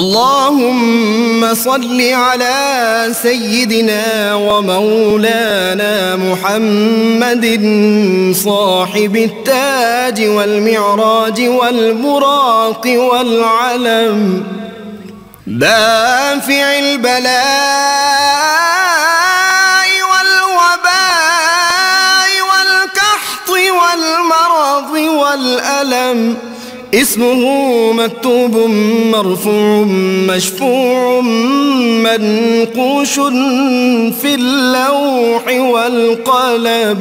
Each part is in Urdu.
اللهم صل على سيدنا ومولانا محمد صاحب التاج والمعراج والبراق والعلم دافع البلاء والوباء والقحط والمرض والألم. اسمه مكتوب مرفوع مشفوع منقوش في اللوح والقلم.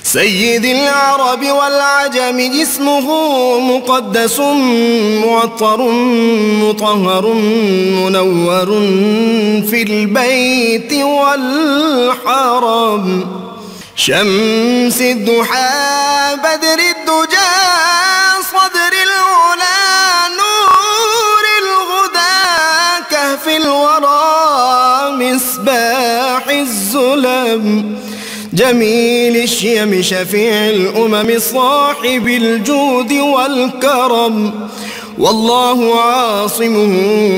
سيد العرب والعجم اسمه مقدس معطر مطهر منور في البيت والحرم. شمس الضحى بدر الدجى صدر العلا نور الغدى كهف الورى مصباح الظلم. جميل الشيم شفيع الأمم صاحب الجود والكرم. والله عاصمه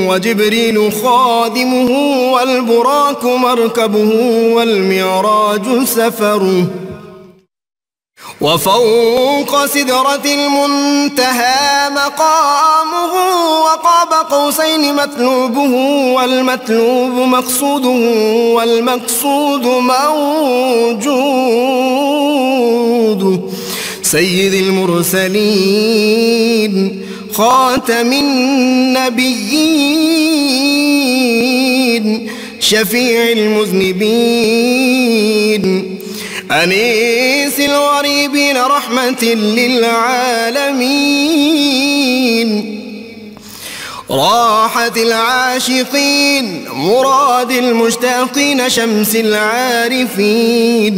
وجبريل خادمه والبراك مركبه والمعراج سفره. وفوق سدرة المنتهى مقامه وقاب قوسين مطلوبه والمطلوب مقصوده والمقصود موجود. سيد المرسلين خاتم النبيين شفيع المذنبين أنيس الغريبين رحمة للعالمين. راحة العاشقين مراد المشتاقين شمس العارفين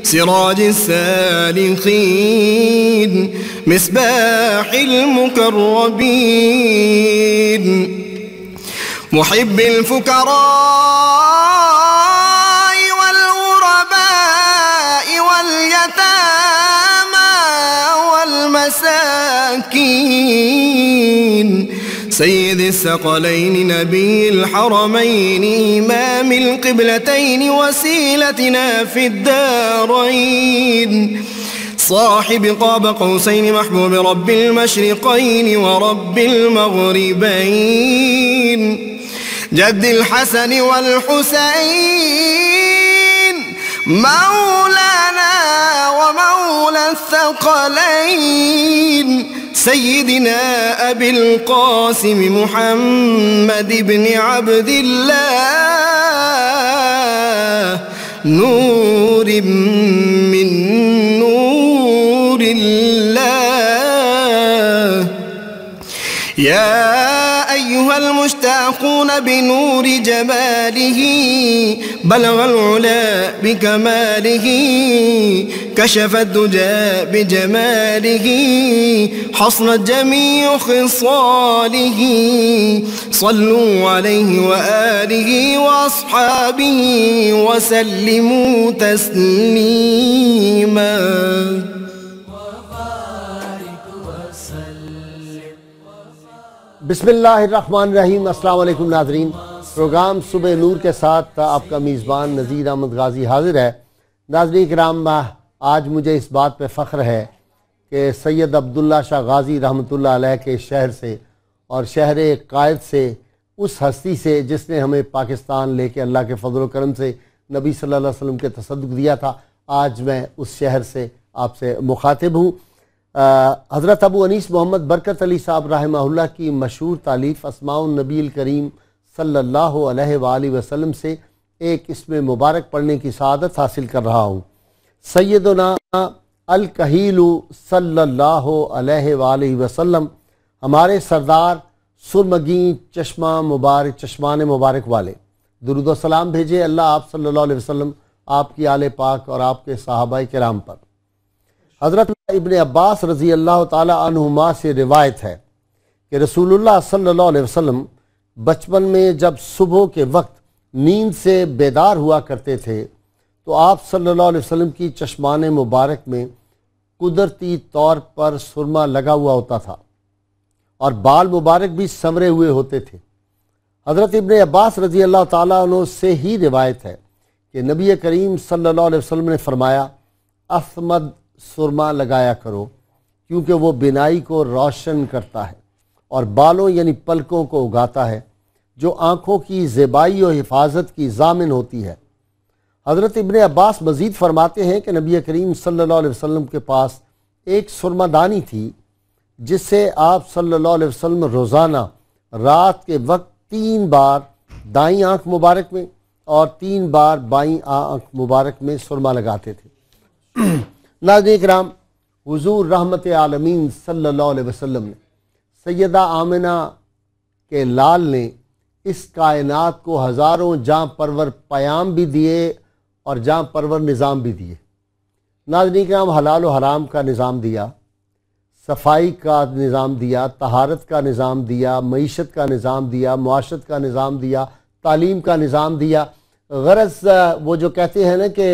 سراج السالكين مصباح المقربين. محب الفقراء والغرباء واليتامى والمساكين. سيد الثقلين نبي الحرمين إمام القبلتين وسيلتنا في الدارين. صاحب قاب قوسين محبوب رب المشرقين ورب المغربين. جد الحسن والحسين مولانا ومولى الثقلين. سيدنا أبي القاسم محمد بن عبد الله نور من نور الله. يا أيها المشتاقون بنور جماله بلغ العلا بكماله كشف الدجى بجماله حصلت جميع خصاله. صلوا عليه وآله وأصحابه وسلموا تسليما. بسم اللہ الرحمن الرحیم. السلام علیکم ناظرین. پروگرام صبح نور کے ساتھ آپ کا میزبان نذیر احمد غازی حاضر ہے. ناظرین کرام، آج مجھے اس بات پہ فخر ہے کہ سید عبداللہ شاہ غازی رحمۃ اللہ علیہ کے شہر سے اور شہر قائد سے، اس ہستی سے جس نے ہمیں پاکستان لے کے اللہ کے فضل و کرم سے نبی صلی اللہ علیہ وسلم کے تصدق دیا تھا، آج میں اس شہر سے آپ سے مخاطب ہوں. حضرت ابو انیس محمد برکت علی صاحب رحمہ اللہ کی مشہور تالیف اسماء النبی الکریم صلی اللہ علیہ وآلہ وسلم سے ایک اسم مبارک پڑھنے کی سعادت حاصل کر رہا ہوں. سیدنا الکحیل صلی اللہ علیہ وآلہ وسلم، ہمارے سردار سرمگیں چشمان مبارک والے. درود و سلام بھیجے اللہ آپ صلی اللہ علیہ وسلم، آپ کی آل پاک اور آپ کے صحابہ کرام پر. حضرت ابن عباس رضی اللہ تعالی عنہما سے روایت ہے کہ رسول اللہ صلی اللہ علیہ وسلم بچپن میں جب صبح کے وقت نیند سے بیدار ہوا کرتے تھے تو آپ صلی اللہ علیہ وسلم کی چشمان مبارک میں قدرتی طور پر سرما لگا ہوا ہوتا تھا اور بال مبارک بھی سنورے ہوئے ہوتے تھے. حضرت ابن عباس رضی اللہ تعالیٰ عنہ سے ہی روایت ہے کہ نبی کریم صلی اللہ علیہ وسلم نے فرمایا اسمد سرما لگایا کرو کیونکہ وہ بینائی کو روشن کرتا ہے اور بالوں یعنی پلکوں کو اگاتا ہے جو آنکھوں کی زیبائی و حفاظت کی ضامن ہوتی ہے۔ حضرت ابن عباس مزید فرماتے ہیں کہ نبی کریم صلی اللہ علیہ وسلم کے پاس ایک سرما دانی تھی جس سے آپ صلی اللہ علیہ وسلم روزانہ رات کے وقت 3 بار دائیں آنکھ مبارک میں اور 3 بار بائیں آنکھ مبارک میں سرما لگاتے تھے۔ ناظرین کرام، حضور رحمت عالمین صلی اللہ علیہ وسلم نے سیدہ آمنہ کے لال نے اس کائنات کو ہزاروں جاں پرور پیام بھی دیے اور جاں پرور نظام بھی دیے۔ ناظرین کرام، حلال و حرام کا نظام دیا، صفائی کا نظام دیا، طہارت کا نظام دیا، معیشت کا نظام دیا، معاشرت کا نظام دیا، تعلیم کا نظام دیا۔ غرض وہ جو کہتے ہیں نا کہ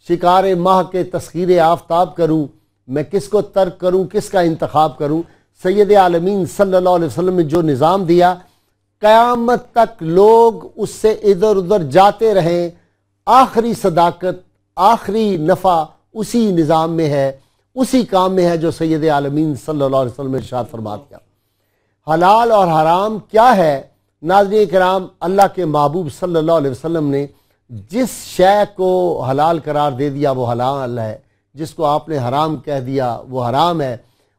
شکار ماہ کے تسخیر آفتاب کروں، میں کس کو ترک کروں، کس کا انتخاب کروں؟ سید عالمین صلی اللہ علیہ وسلم نے جو نظام دیا، قیامت تک لوگ اس سے ادھر ادھر جاتے رہیں، آخری صداقت، آخری نفع اسی نظام میں ہے، اسی کام میں ہے جو سید عالمین صلی اللہ علیہ وسلم نے ارشاد فرما دیا۔ حلال اور حرام کیا ہے؟ ناظرین کرام، اللہ کے محبوب صلی اللہ علیہ وسلم نے جس شے کو حلال قرار دے دیا وہ حلال ہے، جس کو آپ نے حرام کہہ دیا وہ حرام ہے۔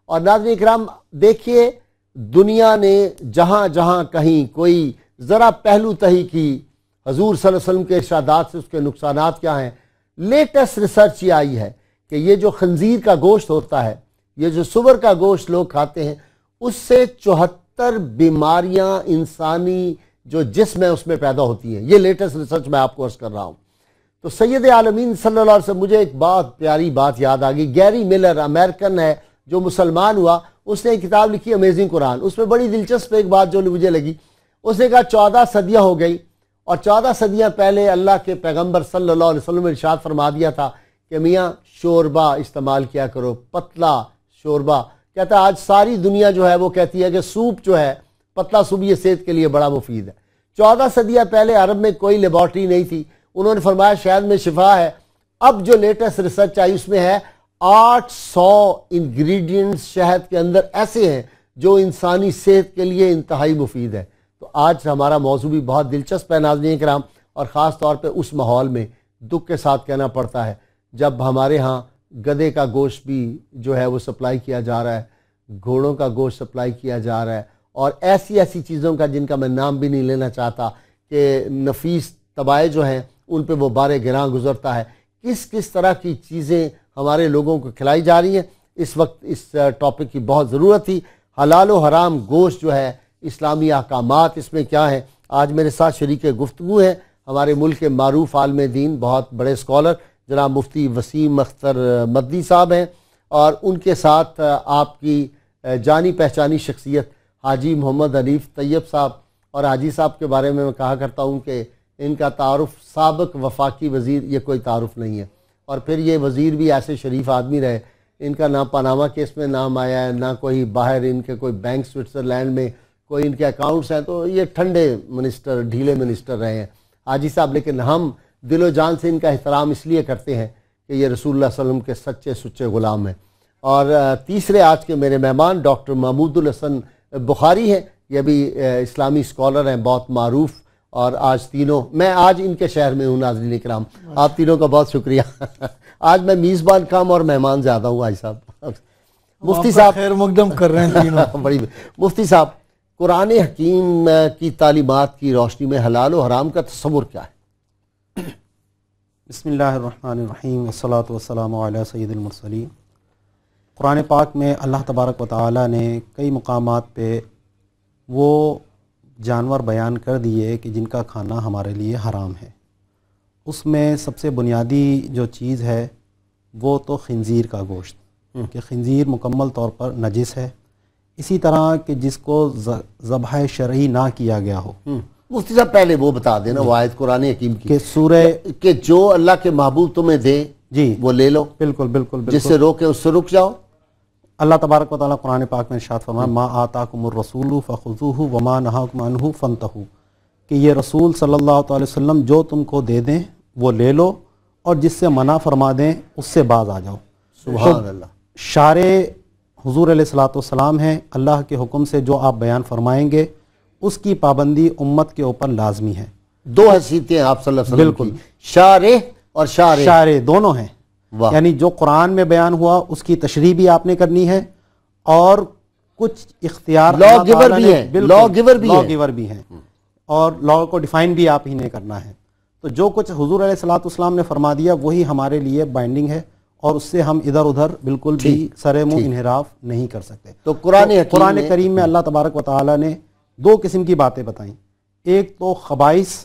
اور ناظرین کرام دیکھیے، دنیا نے جہاں جہاں کہیں کوئی ذرا پہلو تہی کی حضور صلی اللہ علیہ وسلم کے ارشادات سے اس کے نقصانات کیا ہیں، لیٹسٹ ریسرچ یہ آئی ہے کہ یہ جو خنزیر کا گوشت ہوتا ہے، یہ جو سور کا گوشت لوگ کھاتے ہیں، اس سے 74 بیماریاں انسانی جو جسم ہے اس میں پیدا ہوتی ہیں۔ یہ لیٹسٹ ریسرچ میں آپ کو عرض کر رہا ہوں۔ تو سید عالمین صلی اللہ علیہ وسلم، مجھے ایک بات پیاری بات یاد آ گئی۔ گیری ملر امریکن ہے جو مسلمان ہوا، اس نے ایک کتاب لکھی امیزنگ قرآن۔ اس میں بڑی دلچسپ ایک بات جو مجھے لگی، اس نے کہا 14 صدیاں ہو گئی اور 14 صدیاں پہلے اللہ کے پیغمبر صلی اللہ علیہ وسلم نے ارشاد فرما دیا تھا کہ میاں شوربہ استعمال کیا کرو، پتلا شوربہ۔ کہتا ہے آج ساری دنیا جو ہے وہ کہتی ہے کہ سوپ جو ہے، پتلا سوپ، یہ صحت کے لیے بڑا مفید ہے۔ 14 صدیاں پہلے عرب میں کوئی لیبارٹری نہیں تھی، انہوں نے فرمایا شہد میں شفا ہے۔ اب جو لیٹسٹ ریسرچ آئی اس میں ہے 800 انگریڈینٹس شہد کے اندر ایسے ہیں جو انسانی صحت کے لیے انتہائی مفید ہے۔ تو آج ہمارا موضوع بھی بہت دلچسپ ہے ناظرین کرام، اور خاص طور پہ اس ماحول میں دکھ کے ساتھ کہنا پڑتا ہے جب ہمارے ہاں گدھے کا گوشت بھی جو ہے وہ سپلائی کیا جا رہا ہے، گھوڑوں کا گوشت سپلائی کیا جا رہا ہے، اور ایسی ایسی چیزوں کا جن کا میں نام بھی نہیں لینا چاہتا کہ نفیس طبائع جو ہیں ان پہ وہ بار گراں گزرتا ہے۔ کس طرح کی چیزیں ہمارے لوگوں کو کھلائی جا رہی ہیں، اس وقت اس ٹاپک کی بہت ضرورت تھی۔ حلال و حرام گوشت جو ہے، اسلامی احکامات اس میں کیا ہیں؟ آج میرے ساتھ شریک گفتگو ہیں ہمارے ملک کے معروف عالم دین، بہت بڑے اسکالر جناب مفتی وسیم اختر مدنی صاحب ہیں، اور ان کے ساتھ آپ کی جانی پہچانی شخصیت حاجی محمد حنیف طیب صاحب۔ اور حاجی صاحب کے بارے میں کہا کرتا ہوں کہ ان کا تعارف سابق وفاقی وزیر، یہ کوئی تعارف نہیں ہے، اور پھر یہ وزیر بھی ایسے شریف آدمی رہے، ان کا نہ پاناما کیس میں نام آیا ہے، نہ کوئی باہر ان کے کوئی بینک سوئٹزرلینڈ میں کوئی ان کے اکاؤنٹس ہیں، تو یہ ٹھنڈے منسٹر، ڈھیلے منسٹر رہے ہیں حاجی صاحب۔ لیکن ہم دل و جان سے ان کا احترام اس لیے کرتے ہیں کہ یہ رسول اللہ صلی اللہ علیہ وسلم کے سچے سچے غلام ہیں۔ اور تیسرے آج کے میرے مہمان ڈاکٹر محمود الحسن بخاری ہیں، یہ بھی اسلامی اسکالر ہیں بہت معروف، اور آج تینوں، میں آج ان کے شہر میں ہوں ناظرین اکرام، آپ تینوں کا بہت شکریہ۔ آج میں میزبان کم اور مہمان زیادہ ہوں حاجی صاحب۔ مفتی صاحب خیر مقدم کر رہے ہیں تینوں۔ بڑی مفتی صاحب، قرآن حکیم کی تعلیمات کی روشنی میں حلال و حرام کا تصور کیا ہے؟ بسم اللہ الرحمن الرحیم، والصلاة والسلام علی سید المرسلین۔ قرآن پاک میں اللہ تبارک و تعالی نے کئی مقامات پہ وہ جانور بیان کر دیے کہ جن کا کھانا ہمارے لیے حرام ہے۔ اس میں سب سے بنیادی جو چیز ہے وہ تو خنزیر کا گوشت، کہ خنزیر مکمل طور پر نجس ہے، اسی طرح کہ جس کو ذبح شرعی نہ کیا گیا ہو۔ مفتی صاحب پہلے وہ بتا دینا وہ آیت قرآن حکیم کی کہ سورہ کہ جو اللہ کے محبوب تمہیں دے جی وہ لے لو، بالکل بالکل جس سے روکے اس سے رک جاؤ۔ اللہ تبارک و تعالیٰ قرآن پاک میں ارشاد فرمایا ما آتاکم الرسول فخذوہ وما نہاکم عنہ فانتہوا، کہ یہ رسول صلی اللہ علیہ وسلم جو تم کو دے دیں وہ لے لو اور جس سے منع فرما دیں اس سے باز آ جاؤ۔ سبحان اللہ۔ شارع حضور علیہ الصلوۃ والسلام ہیں، اللہ کے حکم سے جو آپ بیان فرمائیں گے اس کی پابندی امت کے اوپر لازمی ہے۔ دو حیثیتیں ہیں آپ صلی اللہ علیہ وسلم بالکل، کی، شارع اور شارع، شارع دونوں ہیں، واہ، یعنی جو قرآن میں بیان ہوا اس کی تشریح بھی آپ نے کرنی ہے اور کچھ اختیار لا اللہ گیور تعالیٰ بھی نے- ہیں، بالکل، لا گیور بھی لا ہیں، گیور بھی ہیں، اور لا کو ڈیفائن بھی آپ ہی نے کرنا ہے۔ تو جو کچھ حضور علیہ الصلوۃ والسلام نے فرما دیا وہی ہمارے لیے بائنڈنگ ہے اور اس سے ہم ادھر ادھر بالکل بھی سر منہ انحراف نہیں کر سکتے۔ تو قرآن کریم میں اللہ تبارک و تعالیٰ نے دو قسم کی باتیں بتائیں، ایک تو خبائث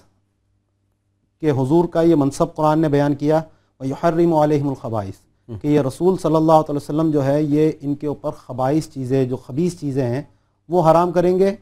کہ حضور کا یہ منصب قرآن نے بیان کیا، وَيُحَرِّمُ عَلَيْهِمُ الْخَبَائِثِ، کہ یہ رسول صلی اللہ علیہ وسلم جو ہے یہ ان کے اوپر خبائث چیزیں، جو خبیث چیزیں ہیں وہ حرام کریں گے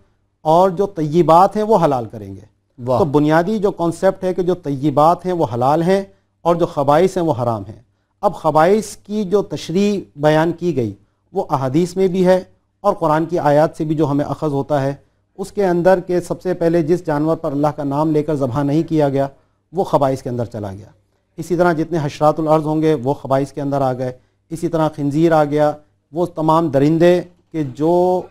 اور جو طیبات ہیں وہ حلال کریں گے۔ تو بنیادی جو کانسیپٹ ہے کہ جو طیبات ہیں وہ حلال ہیں اور جو خبائث ہیں وہ حرام ہیں۔ اب خبائث کی جو تشریح بیان کی گئی وہ احادیث میں بھی ہے اور قرآن کی آیات سے بھی جو ہمیں اخذ ہوتا ہے، اس کے اندر کہ سب سے پہلے جس جانور پر اللہ کا نام لے کر ذبح نہیں کیا گیا وہ خبائث کے اندر چلا گیا۔ اسی طرح جتنے حشرات الارض ہوں گے وہ خبائث کے اندر آ گئے۔ اسی طرح خنزیر آ گیا، وہ تمام درندے کہ جو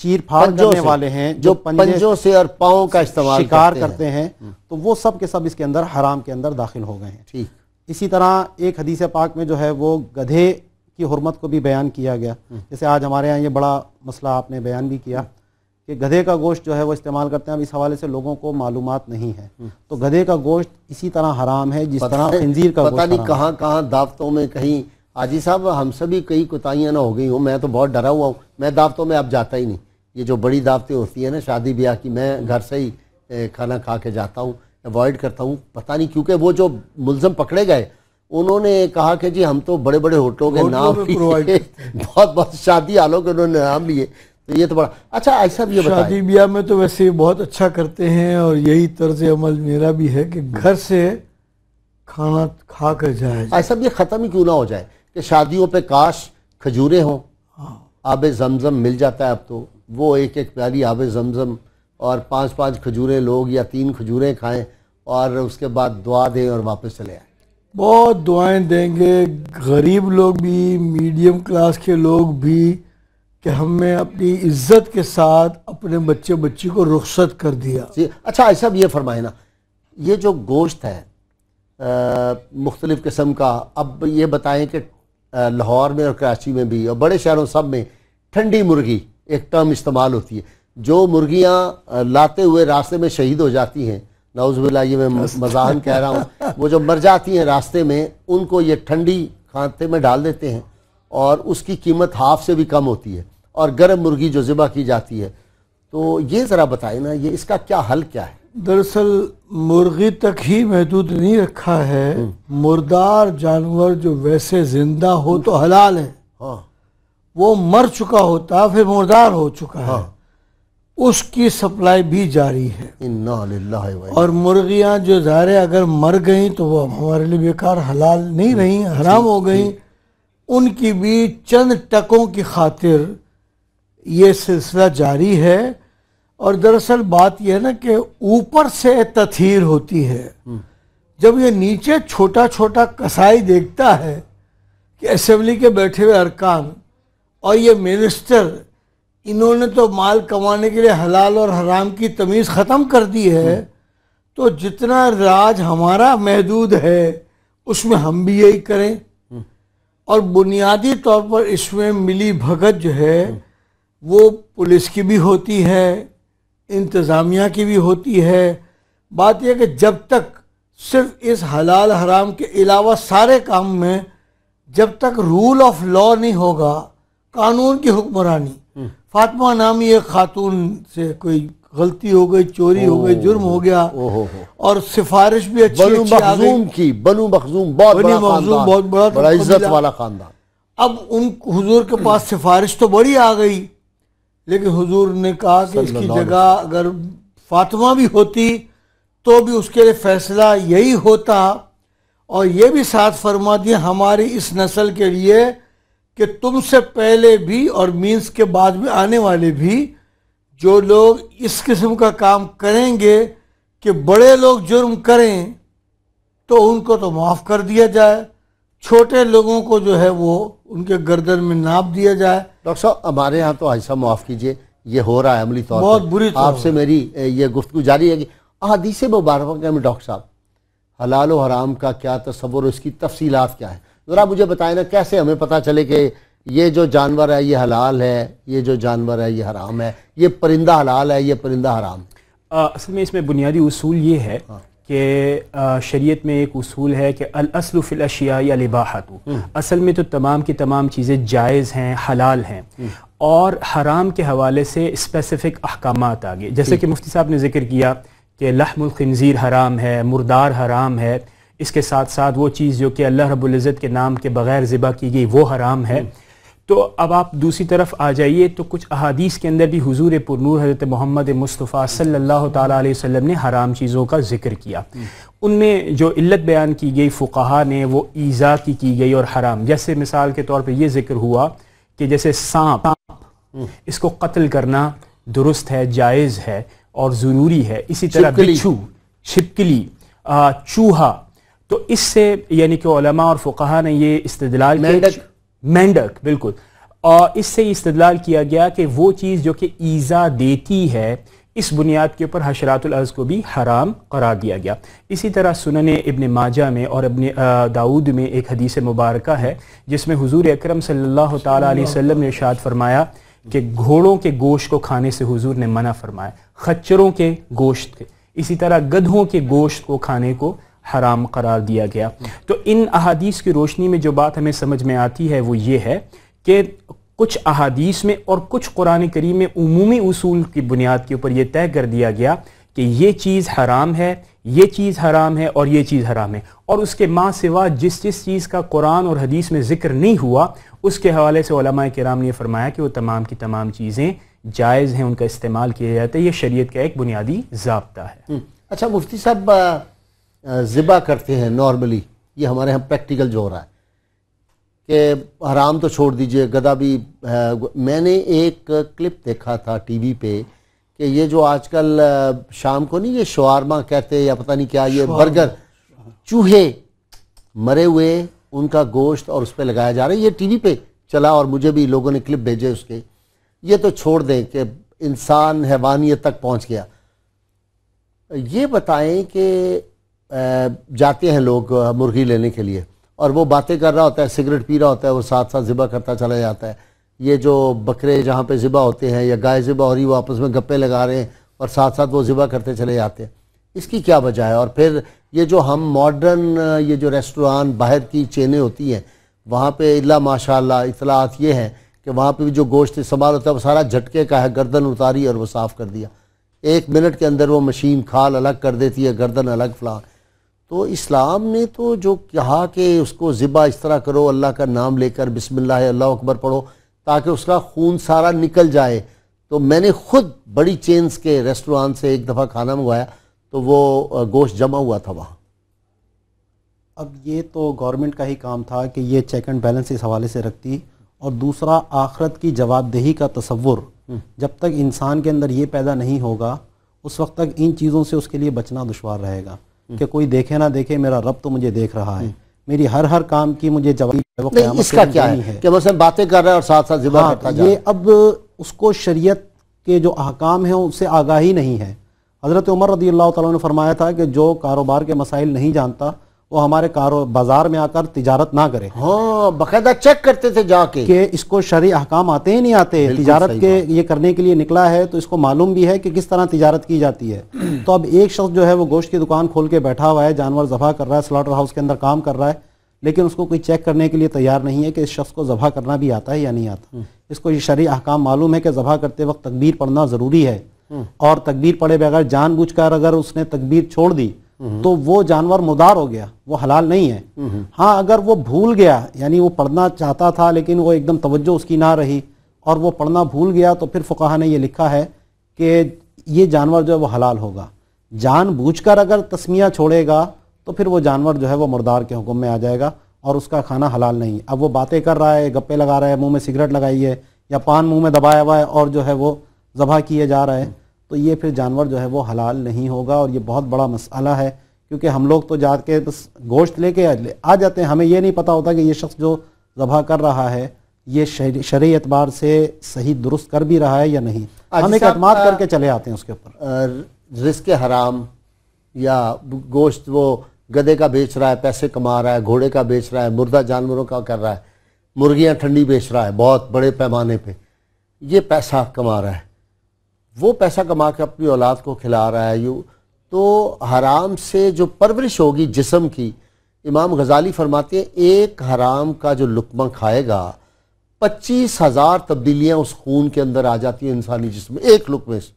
چیر پھاڑ کرنے والے ہیں، جو پنجوں سے اور پاؤں کا استعمال شکار کرتے ہیں، تو وہ سب کے سب اس کے اندر حرام کے اندر داخل ہو گئے ہیں۔ ٹھیک۔ اسی طرح ایک حدیث پاک میں جو ہے وہ گدھے کی حرمت کو بھی بیان کیا گیا، جیسے آج ہمارے ہاں یہ بڑا مسئلہ آپ نے بیان بھی کیا کہ گدھے کا گوشت جو ہے وہ استعمال کرتے ہیں، اب اس حوالے سے لوگوں کو معلومات نہیں ہے، تو گدھے کا گوشت اسی طرح حرام ہے جس طرح خنزیر کا گوشت پتہ نہیں حرام ہے۔ کہاں کہاں دعوتوں میں کہیں حاجی صاحب ہم سے بھی کئی کوتاہیاں نہ ہو گئی ہوں، میں تو بہت ڈرا ہوا ہوں، میں دعوتوں میں اب جاتا ہی نہیں۔ یہ جو بڑی دعوتیں ہوتی ہیں نا شادی بیاہ کی، میں گھر سے ہی کھانا کھا کے جاتا ہوں، اوائڈ کرتا ہوں، پتہ نہیں کیونکہ وہ جو ملزم پکڑے گئے انہوں نے کہا کہ جی ہم تو بڑے بڑے ہوٹلوں کے نام لیے، بہت بہت شادی حالوں کے انہوں نے نام لیے، تو یہ تو بڑا اچھا۔ ایسا بھی بتائیں، شادی بیاہ میں تو ویسے بہت اچھا کرتے ہیں اور یہی طرز عمل میرا بھی ہے کہ گھر سے کھانا کھا کر جائے۔ ایسا بھی ختم ہی کیوں نہ ہو جائے کہ شادیوں پہ کاش کھجوریں ہوں، آب زمزم مل جاتا ہے اب تو، وہ ایک ایک پیالی آب زمزم اور 5 کھجوریں لوگ یا 3 کھجوریں کھائیں اور اس کے بعد دعا دیں اور واپس چلے آئیں۔ بہت دعائیں دیں گے غریب لوگ بھی، میڈیم کلاس کے لوگ بھی، کہ ہمیں اپنی عزت کے ساتھ اپنے بچے بچی کو رخصت کر دیا۔ اچھا ایسا بھی یہ فرمائیں نا، یہ جو گوشت ہے مختلف قسم کا، اب یہ بتائیں کہ لاہور میں اور کراچی میں بھی اور بڑے شہروں سب میں ٹھنڈی مرغی ایک ٹرم استعمال ہوتی ہے، جو مرغیاں لاتے ہوئے راستے میں شہید ہو جاتی ہیں، نعوذ باللہ یہ میں مزاحن کہہ رہا ہوں، وہ جو مر جاتی ہیں راستے میں ان کو یہ ٹھنڈی کھاتے میں ڈال دیتے ہیں اور اس کی قیمت ہاف سے بھی کم ہوتی ہے، اور گرم مرغی جو ذبح کی جاتی ہے، تو یہ ذرا بتائیں نا یہ اس کا کیا حل کیا ہے؟ دراصل مرغی تک ہی محدود نہیں رکھا ہے، مردار جانور جو ویسے زندہ ہو تو حلال ہے، وہ مر چکا ہوتا پھر مردار ہو چکا ہے، اس کی سپلائی بھی جاری ہے۔ انا للہ و انا، اور مرغیاں جو ظاہر ہے اگر مر گئیں تو وہ ہمارے لیے بیکار حلال نہیں رہیں، حرام ہو گئیں، ان کی بھی چند ٹکوں کی خاطر یہ سلسلہ جاری ہے۔ اور دراصل بات یہ ہے نا کہ اوپر سے تطہیر ہوتی ہے، جب یہ نیچے چھوٹا چھوٹا کسائی دیکھتا ہے کہ اسمبلی کے بیٹھے ہوئے ارکان اور یہ منسٹر انہوں نے تو مال کمانے کے لیے حلال اور حرام کی تمیز ختم کر دی ہے، تو جتنا راج ہمارا محدود ہے اس میں ہم بھی یہی کریں۔ اور بنیادی طور پر اس میں ملی بھگت جو ہے وہ پولیس کی بھی ہوتی ہے، انتظامیہ کی بھی ہوتی ہے۔ بات یہ کہ جب تک صرف اس حلال حرام کے علاوہ سارے کام میں جب تک رول آف لا نہیں ہوگا، قانون کی حکمرانی، فاطمہ نامی ایک خاتون سے کوئی غلطی ہو گئی، چوری ہو گئی، جرم ہو گیا، اور سفارش بھی اچھی بنو مخزوم کی، بنو مخزوم بہت بڑا خاندان، بہت بڑا عزت والا خاندان، اب ان حضور کے پاس سفارش تو بڑی آ گئی، لیکن حضور نے کہا کہ اس کی جگہ اگر فاطمہ بھی ہوتی تو بھی اس کے لیے فیصلہ یہی ہوتا، اور یہ بھی ساتھ فرما دیا ہماری اس نسل کے لیے کہ تم سے پہلے بھی اور مینس کے بعد میں آنے والے بھی جو لوگ اس قسم کا کام کریں گے کہ بڑے لوگ جرم کریں تو ان کو تو معاف کر دیا جائے، چھوٹے لوگوں کو جو ہے وہ ان کے گردن میں ناپ دیا جائے۔ ڈاکٹر صاحب ہمارے ہاں تو ایسا معاف کیجئے یہ ہو رہا ہے عملی طور پر، بہت بری طور آپ سے میری یہ گفتگو جاری ہے کہ احادیث مبارکہ میں ڈاکٹر صاحب حلال و حرام کا کیا تصور، اس کی تفصیلات کیا ہے، ذرا مجھے بتائیں نا، کیسے ہمیں پتہ چلے کہ یہ جو جانور ہے یہ حلال ہے، یہ جو جانور ہے یہ حرام ہے، یہ پرندہ حلال ہے، یہ پرندہ حرام ہے؟ اصل میں اس میں بنیادی اصول یہ ہے کہ شریعت میں ایک اصول ہے کہ الاصل فی الاشیاء الاباحۃ، اصل میں تو تمام کی تمام چیزیں جائز ہیں، حلال ہیں، اور حرام کے حوالے سے اسپیسیفک احکامات آگے، جیسے کہ مفتی صاحب نے ذکر کیا کہ لحم الخنزیر حرام ہے، مردار حرام ہے، اس کے ساتھ ساتھ وہ چیز جو کہ اللہ رب العزت کے نام کے بغیر ذبح کی گئی وہ حرام ہے۔ تو اب آپ دوسری طرف آ جائیے تو کچھ احادیث کے اندر بھی حضور پرنور حضرت محمد مصطفیٰ صلی اللہ تعالیٰ علیہ وسلم نے حرام چیزوں کا ذکر کیا، ان میں جو علت بیان کی گئی فقہا نے وہ ایذا کی گئی اور حرام، جیسے مثال کے طور پہ یہ ذکر ہوا کہ جیسے سانپ، اس کو قتل کرنا درست ہے، جائز ہے اور ضروری ہے، اسی طرح بچھو، چھپکلی، چوہا، تو اس سے یعنی کہ علماء اور فقہا نے یہ استدلال کیا، مینڈک، بالکل، اور اس سے استدلال کیا گیا کہ وہ چیز جو کہ ایذا دیتی ہے اس بنیاد کے اوپر حشرات الارض کو بھی حرام قرار دیا گیا۔ اسی طرح سنن ابن ماجہ میں اور ابن داؤد میں ایک حدیث مبارکہ ہے جس میں حضور اکرم صلی اللہ تعالیٰ علیہ وسلم نے ارشاد فرمایا کہ گھوڑوں کے گوشت کو کھانے سے حضور نے منع فرمایا، خچروں کے گوشت کے، اسی طرح گدھوں کے گوشت کو کھانے کو حرام قرار دیا گیا۔ تو ان احادیث کی روشنی میں جو بات ہمیں سمجھ میں آتی ہے وہ یہ ہے کہ کچھ احادیث میں اور کچھ قرآن کریم میں عمومی اصول کی بنیاد کے اوپر یہ طے کر دیا گیا کہ یہ چیز حرام ہے، یہ چیز حرام ہے اور یہ چیز حرام ہے، اور اس کے ماں سوا جس چیز کا قرآن اور حدیث میں ذکر نہیں ہوا اس کے حوالے سے علماء کرام نے فرمایا کہ وہ تمام کی تمام چیزیں جائز ہیں، ان کا استعمال کیا جاتا ہے، یہ شریعت کا ایک بنیادی ضابطہ ہے۔ اچھا مفتی صاحب ذبح کرتے ہیں نارملی، یہ ہمارے ہاں پریکٹیکل جو ہو رہا ہے کہ حرام تو چھوڑ دیجئے، گدھا بھی، میں نے ایک کلپ دیکھا تھا ٹی وی پہ کہ یہ جو آج کل شام کو نہیں یہ شوارما کہتے یا پتہ نہیں کیا، یہ برگر، چوہے مرے ہوئے ان کا گوشت اور اس پہ لگایا جا رہا ہے، یہ ٹی وی پہ چلا اور مجھے بھی لوگوں نے کلپ بھیجے اس کے، یہ تو چھوڑ دیں کہ انسان حیوانیت تک پہنچ گیا۔ یہ بتائیں کہ جاتے ہیں لوگ مرغی لینے کے لیے اور وہ باتیں کر رہا ہوتا ہے، سگریٹ پی رہا ہوتا ہے، وہ ساتھ ساتھ ذبح کرتا چلا جاتا ہے، یہ جو بکرے جہاں پہ ذبح ہوتے ہیں یا گائے ذبح ہو رہی وہ آپس میں گپے لگا رہے ہیں اور ساتھ ساتھ وہ ذبح کرتے چلے جاتے ہیں، اس کی کیا وجہ ہے؟ اور پھر یہ جو ہم ماڈرن یہ جو ریسٹوران باہر کی چینیں ہوتی ہیں وہاں پہ اللہ ماشاء اللہ اطلاعات یہ ہیں کہ وہاں پہ بھی جو گوشت استعمال ہوتا ہے وہ سارا جھٹکے کا ہے، گردن اتاری اور وہ صاف کر دیا، 1 منٹ کے اندر وہ مشین کھال الگ کر دیتی ہے، گردن الگ فلاں۔ تو اسلام نے تو جو کہا کہ اس کو ذبح اس طرح کرو، اللہ کا نام لے کر بسم اللہ اللہ اکبر پڑھو تاکہ اس کا خون سارا نکل جائے، تو میں نے خود بڑی چینز کے ریسٹوران سے ایک دفعہ کھانا منگوایا تو وہ گوشت جمع ہوا تھا وہاں۔ اب یہ تو گورنمنٹ کا ہی کام تھا کہ یہ چیک اینڈ بیلنس اس حوالے سے رکھتی، اور دوسرا آخرت کی جواب دہی کا تصور جب تک انسان کے اندر یہ پیدا نہیں ہوگا اس وقت تک ان چیزوں سے اس کے لیے بچنا دشوار رہے گا کہ کوئی دیکھے نہ دیکھے میرا رب تو مجھے دیکھ رہا ہے، میری ہر کام کی مجھے جواب نہیں، اس کا کیا ہے کہ مثلا باتیں کر رہا ہے اور ساتھ ساتھ ذبح کرتا جا رہا ہے؟ یہ اب اس کو شریعت کے جو احکام ہیں اس سے آگاہی نہیں ہے۔ حضرت عمر رضی اللہ تعالیٰ نے فرمایا تھا کہ جو کاروبار کے مسائل نہیں جانتا وہ ہمارے بازار میں آ کر تجارت نہ کرے۔ ہاں باقاعدہ چیک کرتے تھے جا کے کہ اس کو شرعی احکام آتے ہی نہیں آتے، تجارت کے یہ کرنے کے لیے نکلا ہے تو اس کو معلوم بھی ہے کہ کس طرح تجارت کی جاتی ہے۔ تو اب ایک شخص جو ہے وہ گوشت کی دکان کھول کے بیٹھا ہوا ہے، جانور ذبح کر رہا ہے، سلاٹر ہاؤس کے اندر کام کر رہا ہے، لیکن اس کو کوئی چیک کرنے کے لیے تیار نہیں ہے کہ اس شخص کو ذبح کرنا بھی آتا ہے یا نہیں آتا۔ اس کو یہ شرعی احکام معلوم ہے کہ ذبح کرتے وقت تکبیر پڑھنا ضروری ہے، اور تکبیر پڑھے بغیر جان بوجھ کر اگر اس نے تکبیر چھوڑ دی تو وہ جانور مردار ہو گیا، وہ حلال نہیں ہے۔ ہاں اگر وہ بھول گیا، یعنی وہ پڑھنا چاہتا تھا لیکن وہ ایک دم توجہ اس کی نہ رہی اور وہ پڑھنا بھول گیا، تو پھر فقہا نے یہ لکھا ہے کہ یہ جانور جو ہے وہ حلال ہوگا۔ جان بوجھ کر اگر تسمیہ چھوڑے گا تو پھر وہ جانور جو ہے وہ مردار کے حکم میں آ جائے گا اور اس کا کھانا حلال نہیں۔ اب وہ باتیں کر رہا ہے، گپے لگا رہا ہے، منہ میں سگریٹ لگائی ہے یا پان منہ میں دبایا ہوا ہے اور جو ہے وہ ذبح کیا جا رہا ہے تو یہ پھر جانور جو ہے وہ حلال نہیں ہوگا، اور یہ بہت بڑا مسئلہ ہے، کیونکہ ہم لوگ تو جا کے بس گوشت لے کے آ جاتے ہیں، ہمیں یہ نہیں پتہ ہوتا کہ یہ شخص جو ذبح کر رہا ہے یہ شرعی اعتبار سے صحیح درست کر بھی رہا ہے یا نہیں، ہم ایک اعتماد کر کے چلے آتے ہیں اس کے اوپر۔ رزق حرام یا گوشت وہ گدے کا بیچ رہا ہے، پیسے کما رہا ہے، گھوڑے کا بیچ رہا ہے، مردہ جانوروں کا کر رہا ہے، مرغیاں ٹھنڈی بیچ رہا ہے بہت بڑے پیمانے پہ، یہ پیسہ کما رہا ہے، وہ پیسہ کما کے اپنی اولاد کو کھلا رہا ہے، تو حرام سے جو پرورش ہوگی جسم کی، امام غزالی فرماتے ہیں ایک حرام کا جو لقمہ کھائے گا 25,000 تبدیلیاں اس خون کے اندر آ جاتی ہیں انسانی جسم میں ایک لقمے سے،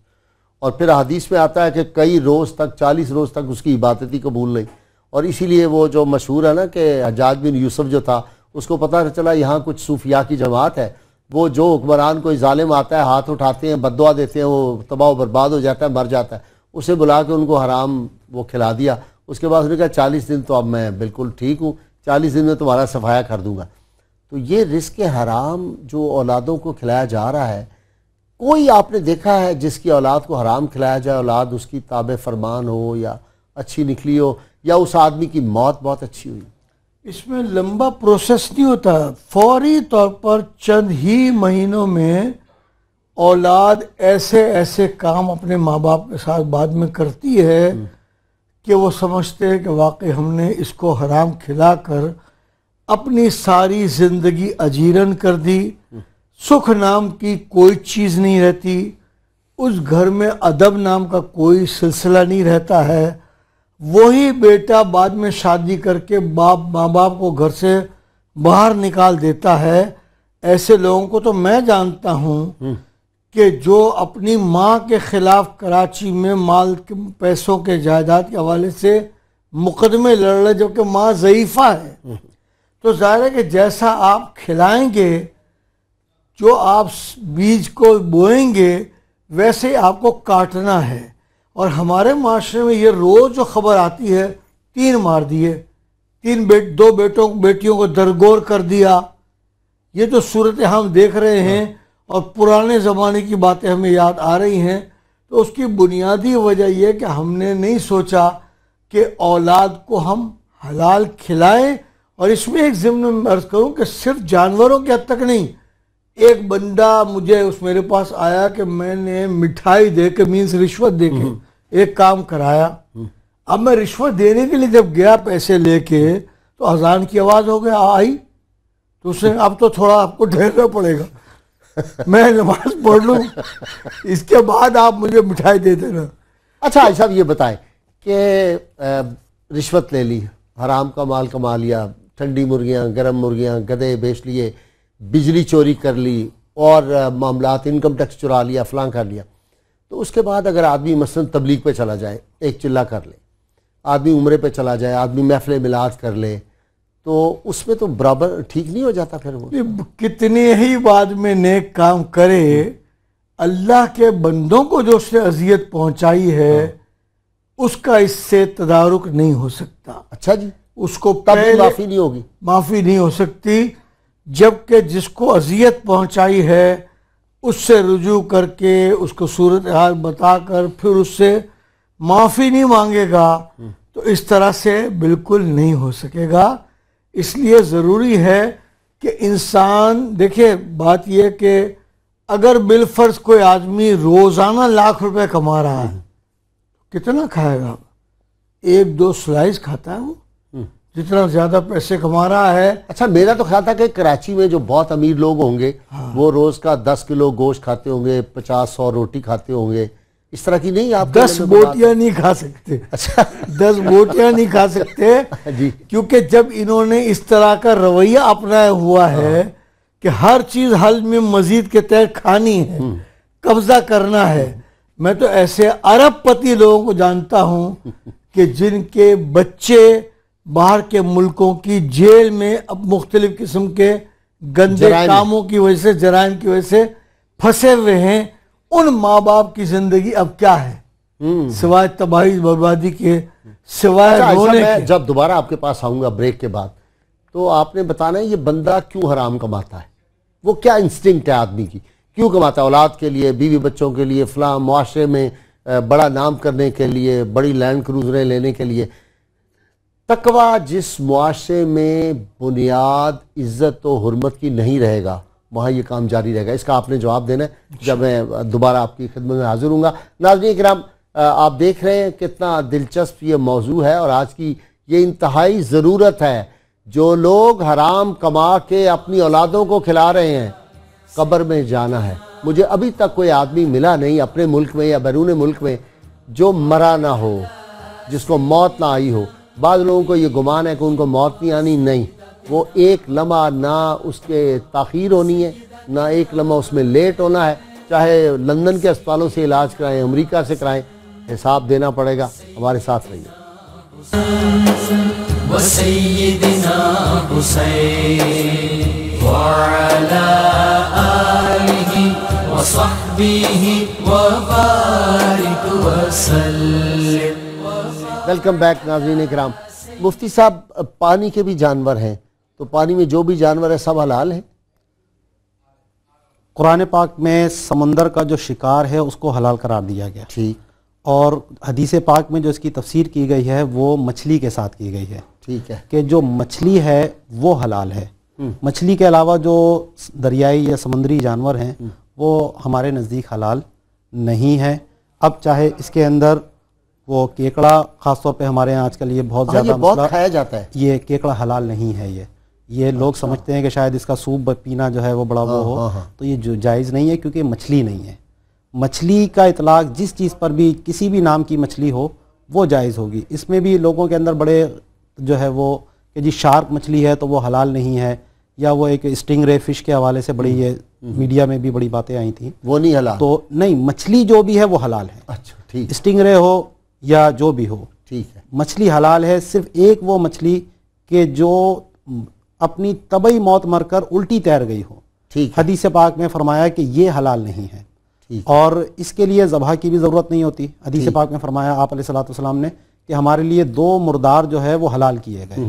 اور پھر حدیث میں آتا ہے کہ کئی روز تک 40 روز تک اس کی عبادت ہی قبول نہیں، اور اسی لیے وہ جو مشہور ہے نا کہ حجاج بن یوسف جو تھا اس کو پتہ چلا یہاں کچھ صوفیاء کی جماعت ہے، وہ جو حکمران کوئی ظالم آتا ہے ہاتھ اٹھاتے ہیں بد دعا دیتے ہیں، وہ تباہ و برباد ہو جاتا ہے مر جاتا ہے، اسے بلا کے ان کو حرام وہ کھلا دیا، اس کے بعد اس نے کہا 40 دن تو اب میں بالکل ٹھیک ہوں، 40 دن میں تمہارا صفایا کر دوں گا۔ تو یہ رزق حرام جو اولادوں کو کھلایا جا رہا ہے، کوئی آپ نے دیکھا ہے جس کی اولاد کو حرام کھلایا جائے اولاد اس کی تابع فرمان ہو یا اچھی نکلی ہو یا اس آدمی کی موت بہت اچھی ہوئی؟ اس میں لمبا پروسیس نہیں ہوتا، فوری طور پر چند ہی مہینوں میں اولاد ایسے ایسے کام اپنے ماں باپ کے ساتھ بعد میں کرتی ہے کہ وہ سمجھتے ہیں کہ واقعی ہم نے اس کو حرام کھلا کر اپنی ساری زندگی اجیرن کر دی، سکھ نام کی کوئی چیز نہیں رہتی، اس گھر میں ادب نام کا کوئی سلسلہ نہیں رہتا ہے، وہی بیٹا بعد میں شادی کر کے ماں باپ کو گھر سے باہر نکال دیتا ہے۔ ایسے لوگوں کو تو میں جانتا ہوں کہ جو اپنی ماں کے خلاف کراچی میں مال کے پیسوں کے جائیداد کے حوالے سے مقدمے لڑ رہے جبکہ ماں ضعیفہ ہے۔ تو ظاہر ہے کہ جیسا آپ کھلائیں گے، جو آپ بیج کو بوئیں گے ویسے آپ کو کاٹنا ہے، اور ہمارے معاشرے میں یہ روز جو خبر آتی ہے 3 مار دیے، 2 بیٹیوں کو درگور کر دیا، یہ جو صورت ہم دیکھ رہے ہیں اور پرانے زمانے کی باتیں ہمیں یاد آ رہی ہیں، تو اس کی بنیادی وجہ یہ کہ ہم نے نہیں سوچا کہ اولاد کو ہم حلال کھلائیں۔ اور اس میں ایک ضمن میں عرض کروں کہ صرف جانوروں کے حد تک نہیں، ایک بندہ مجھے میرے پاس آیا کہ میں نے مٹھائی دے کے مینس رشوت دے کے ایک کام کرایا، اب میں رشوت دینے کے لیے جب گیا پیسے لے کے تو اذان کی آواز ہو گیا آئی، تو اس نے اب تو تھوڑا آپ کو ٹھہرنا پڑے گا، میں نماز پڑھ لوں اس کے بعد آپ مجھے مٹھائی دے دینا۔ اچھا حاجی صاحب یہ بتائیں کہ رشوت لے لی، حرام کا مال کما لیا، ٹھنڈی مرغیاں گرم مرغیاں گدے بیچ لیے، بجلی چوری کر لی اور معاملات انکم ٹیکس چرا لیا، فلاں کر لیا، تو اس کے بعد اگر آدمی مثلا تبلیغ پہ چلا جائے، ایک چلہ کر لے، آدمی عمرے پہ چلا جائے، آدمی محفل میلاد کر لے، تو اس میں تو برابر ٹھیک نہیں ہو جاتا پھر وہ؟ کتنے ہی بعد میں نیک کام کرے، اللہ کے بندوں کو جو اس نے اذیت پہنچائی ہے اس کا اس سے تدارک نہیں ہو سکتا۔ اچھا جی، اس کو تب معافی نہیں ہوگی؟ معافی نہیں ہو سکتی، جبکہ جس کو اذیت پہنچائی ہے اس سے رجوع کر کے اس کو صورتحال بتا کر پھر اس سے معافی نہیں مانگے گا تو اس طرح سے بالکل نہیں ہو سکے گا۔ اس لیے ضروری ہے کہ انسان دیکھیں، بات یہ کہ اگر بالفرض کوئی آدمی روزانہ لاکھ روپے کما رہا ہے کتنا کھائے گا؟ 1-2 سلائس کھاتا ہے وہ، جتنا زیادہ پیسے کما رہا ہے۔ اچھا میرا تو خیال تھا کہ کراچی میں جو بہت امیر لوگ ہوں گے وہ روز کا 10 کلو گوشت کھاتے ہوں گے، 50-100 روٹی کھاتے ہوں گے، اس طرح کی نہیں؟ آپ 10 بوٹیاں نہیں کھا سکتے۔ اچھا 10 بوٹیاں نہیں کھا سکتے جی، کیونکہ جب انہوں نے اس طرح کا رویہ اپنایا ہوا ہے کہ ہر چیز حل میں مزید کے تحت کھانی ہے، قبضہ کرنا ہے۔ میں تو ایسے ارب پتی لوگوں کو جانتا ہوں کہ جن کے بچے باہر کے ملکوں کی جیل میں اب مختلف قسم کے گندے کاموں کی وجہ سے، جرائم کی وجہ سے پھنسے ہوئے ہیں۔ ان ماں باپ کی زندگی اب کیا ہے سوائے تباہی بربادی کے، سوائے رونے کے۔ جب دوبارہ آپ کے پاس آؤں گا بریک کے بعد تو آپ نے بتانا ہے یہ بندہ کیوں حرام کماتا ہے، وہ کیا انسٹنکٹ ہے آدمی کی، کیوں کماتا ہے؟ اولاد کے لیے، بیوی بچوں کے لیے، فلاں معاشرے میں بڑا نام کرنے کے لیے، بڑی لینڈ کروزریں لینے کے لیے۔ تقوی جس معاشرے میں بنیاد عزت و حرمت کی نہیں رہے گا، وہاں یہ کام جاری رہے گا۔ اس کا آپ نے جواب دینا ہے جب میں دوبارہ آپ کی خدمت میں حاضر ہوں گا۔ ناظرین کرام، آپ دیکھ رہے ہیں کتنا دلچسپ یہ موضوع ہے، اور آج کی یہ انتہائی ضرورت ہے۔ جو لوگ حرام کما کے اپنی اولادوں کو کھلا رہے ہیں، قبر میں جانا ہے۔ مجھے ابھی تک کوئی آدمی ملا نہیں اپنے ملک میں یا بیرون ملک میں جو مرا نہ ہو، جس کو موت نہ آئی ہو۔ بعض لوگوں کو یہ گمان ہے کہ ان کو موت نہیں آنی، نہیں، وہ ایک لمحہ نہ اس کے تاخیر ہونی ہے، نہ ایک لمحہ اس میں لیٹ ہونا ہے۔ چاہے لندن کے اسپتالوں سے علاج کرائیں، امریکہ سے کرائیں، حساب دینا پڑے گا۔ ہمارے ساتھ رہیے۔ وسيدنا حسين وعلى آله وصحبه وبارك وسلم۔ ویلکم بیک ناظرین کرام۔ مفتی صاحب، پانی کے بھی جانور ہیں، تو پانی میں جو بھی جانور ہے سب حلال ہیں؟ قرآن پاک میں سمندر کا جو شکار ہے اس کو حلال قرار دیا گیا، ٹھیک، اور حدیث پاک میں جو اس کی تفسیر کی گئی ہے وہ مچھلی کے ساتھ کی گئی ہے، ٹھیک ہے، کہ جو مچھلی ہے وہ حلال ہے۔ مچھلی کے علاوہ جو دریائی یا سمندری جانور ہیں وہ ہمارے نزدیک حلال نہیں ہے۔ اب چاہے اس کے اندر وہ کیکڑا، خاص طور پہ ہمارے یہاں آج کل یہ بہت یہ زیادہ بہت مسئلہ، کھایا جاتا ہے۔ یہ کیکڑا حلال نہیں ہے۔ یہ لوگ سمجھتے ہیں کہ شاید اس کا سوپ پینا جو ہے وہ بڑا وہ ہو، تو یہ جو جائز نہیں ہے، کیونکہ مچھلی نہیں ہے۔ مچھلی کا اطلاق جس چیز پر بھی کسی بھی نام کی مچھلی ہو وہ جائز ہوگی۔ اس میں بھی لوگوں کے اندر بڑے جو ہے وہ کہ جی شارک مچھلی ہے تو وہ حلال نہیں ہے، یا وہ ایک اسٹنگ رے فش کے حوالے سے بڑی یہ میڈیا میں بھی بڑی باتیں آئی تھیں، وہ نہیں حلال؟ تو نہیں، مچھلی جو بھی ہے وہ حلال ہے، اچھا ٹھیک، اسٹنگ رے ہو یا جو بھی ہو، ٹھیک ہے، مچھلی حلال ہے۔ صرف ایک وہ مچھلی کہ جو اپنی طبعی موت مر کر الٹی تیر گئی ہو، ٹھیک ہے، حدیث پاک میں فرمایا کہ یہ حلال نہیں ہے، ٹھیک، اور اس کے لیے ذبح کی بھی ضرورت نہیں ہوتی۔ حدیث پاک میں فرمایا آپ علیہ الصلوۃ والسلام نے کہ ہمارے لیے 2 مردار جو ہے وہ حلال کیے گئے،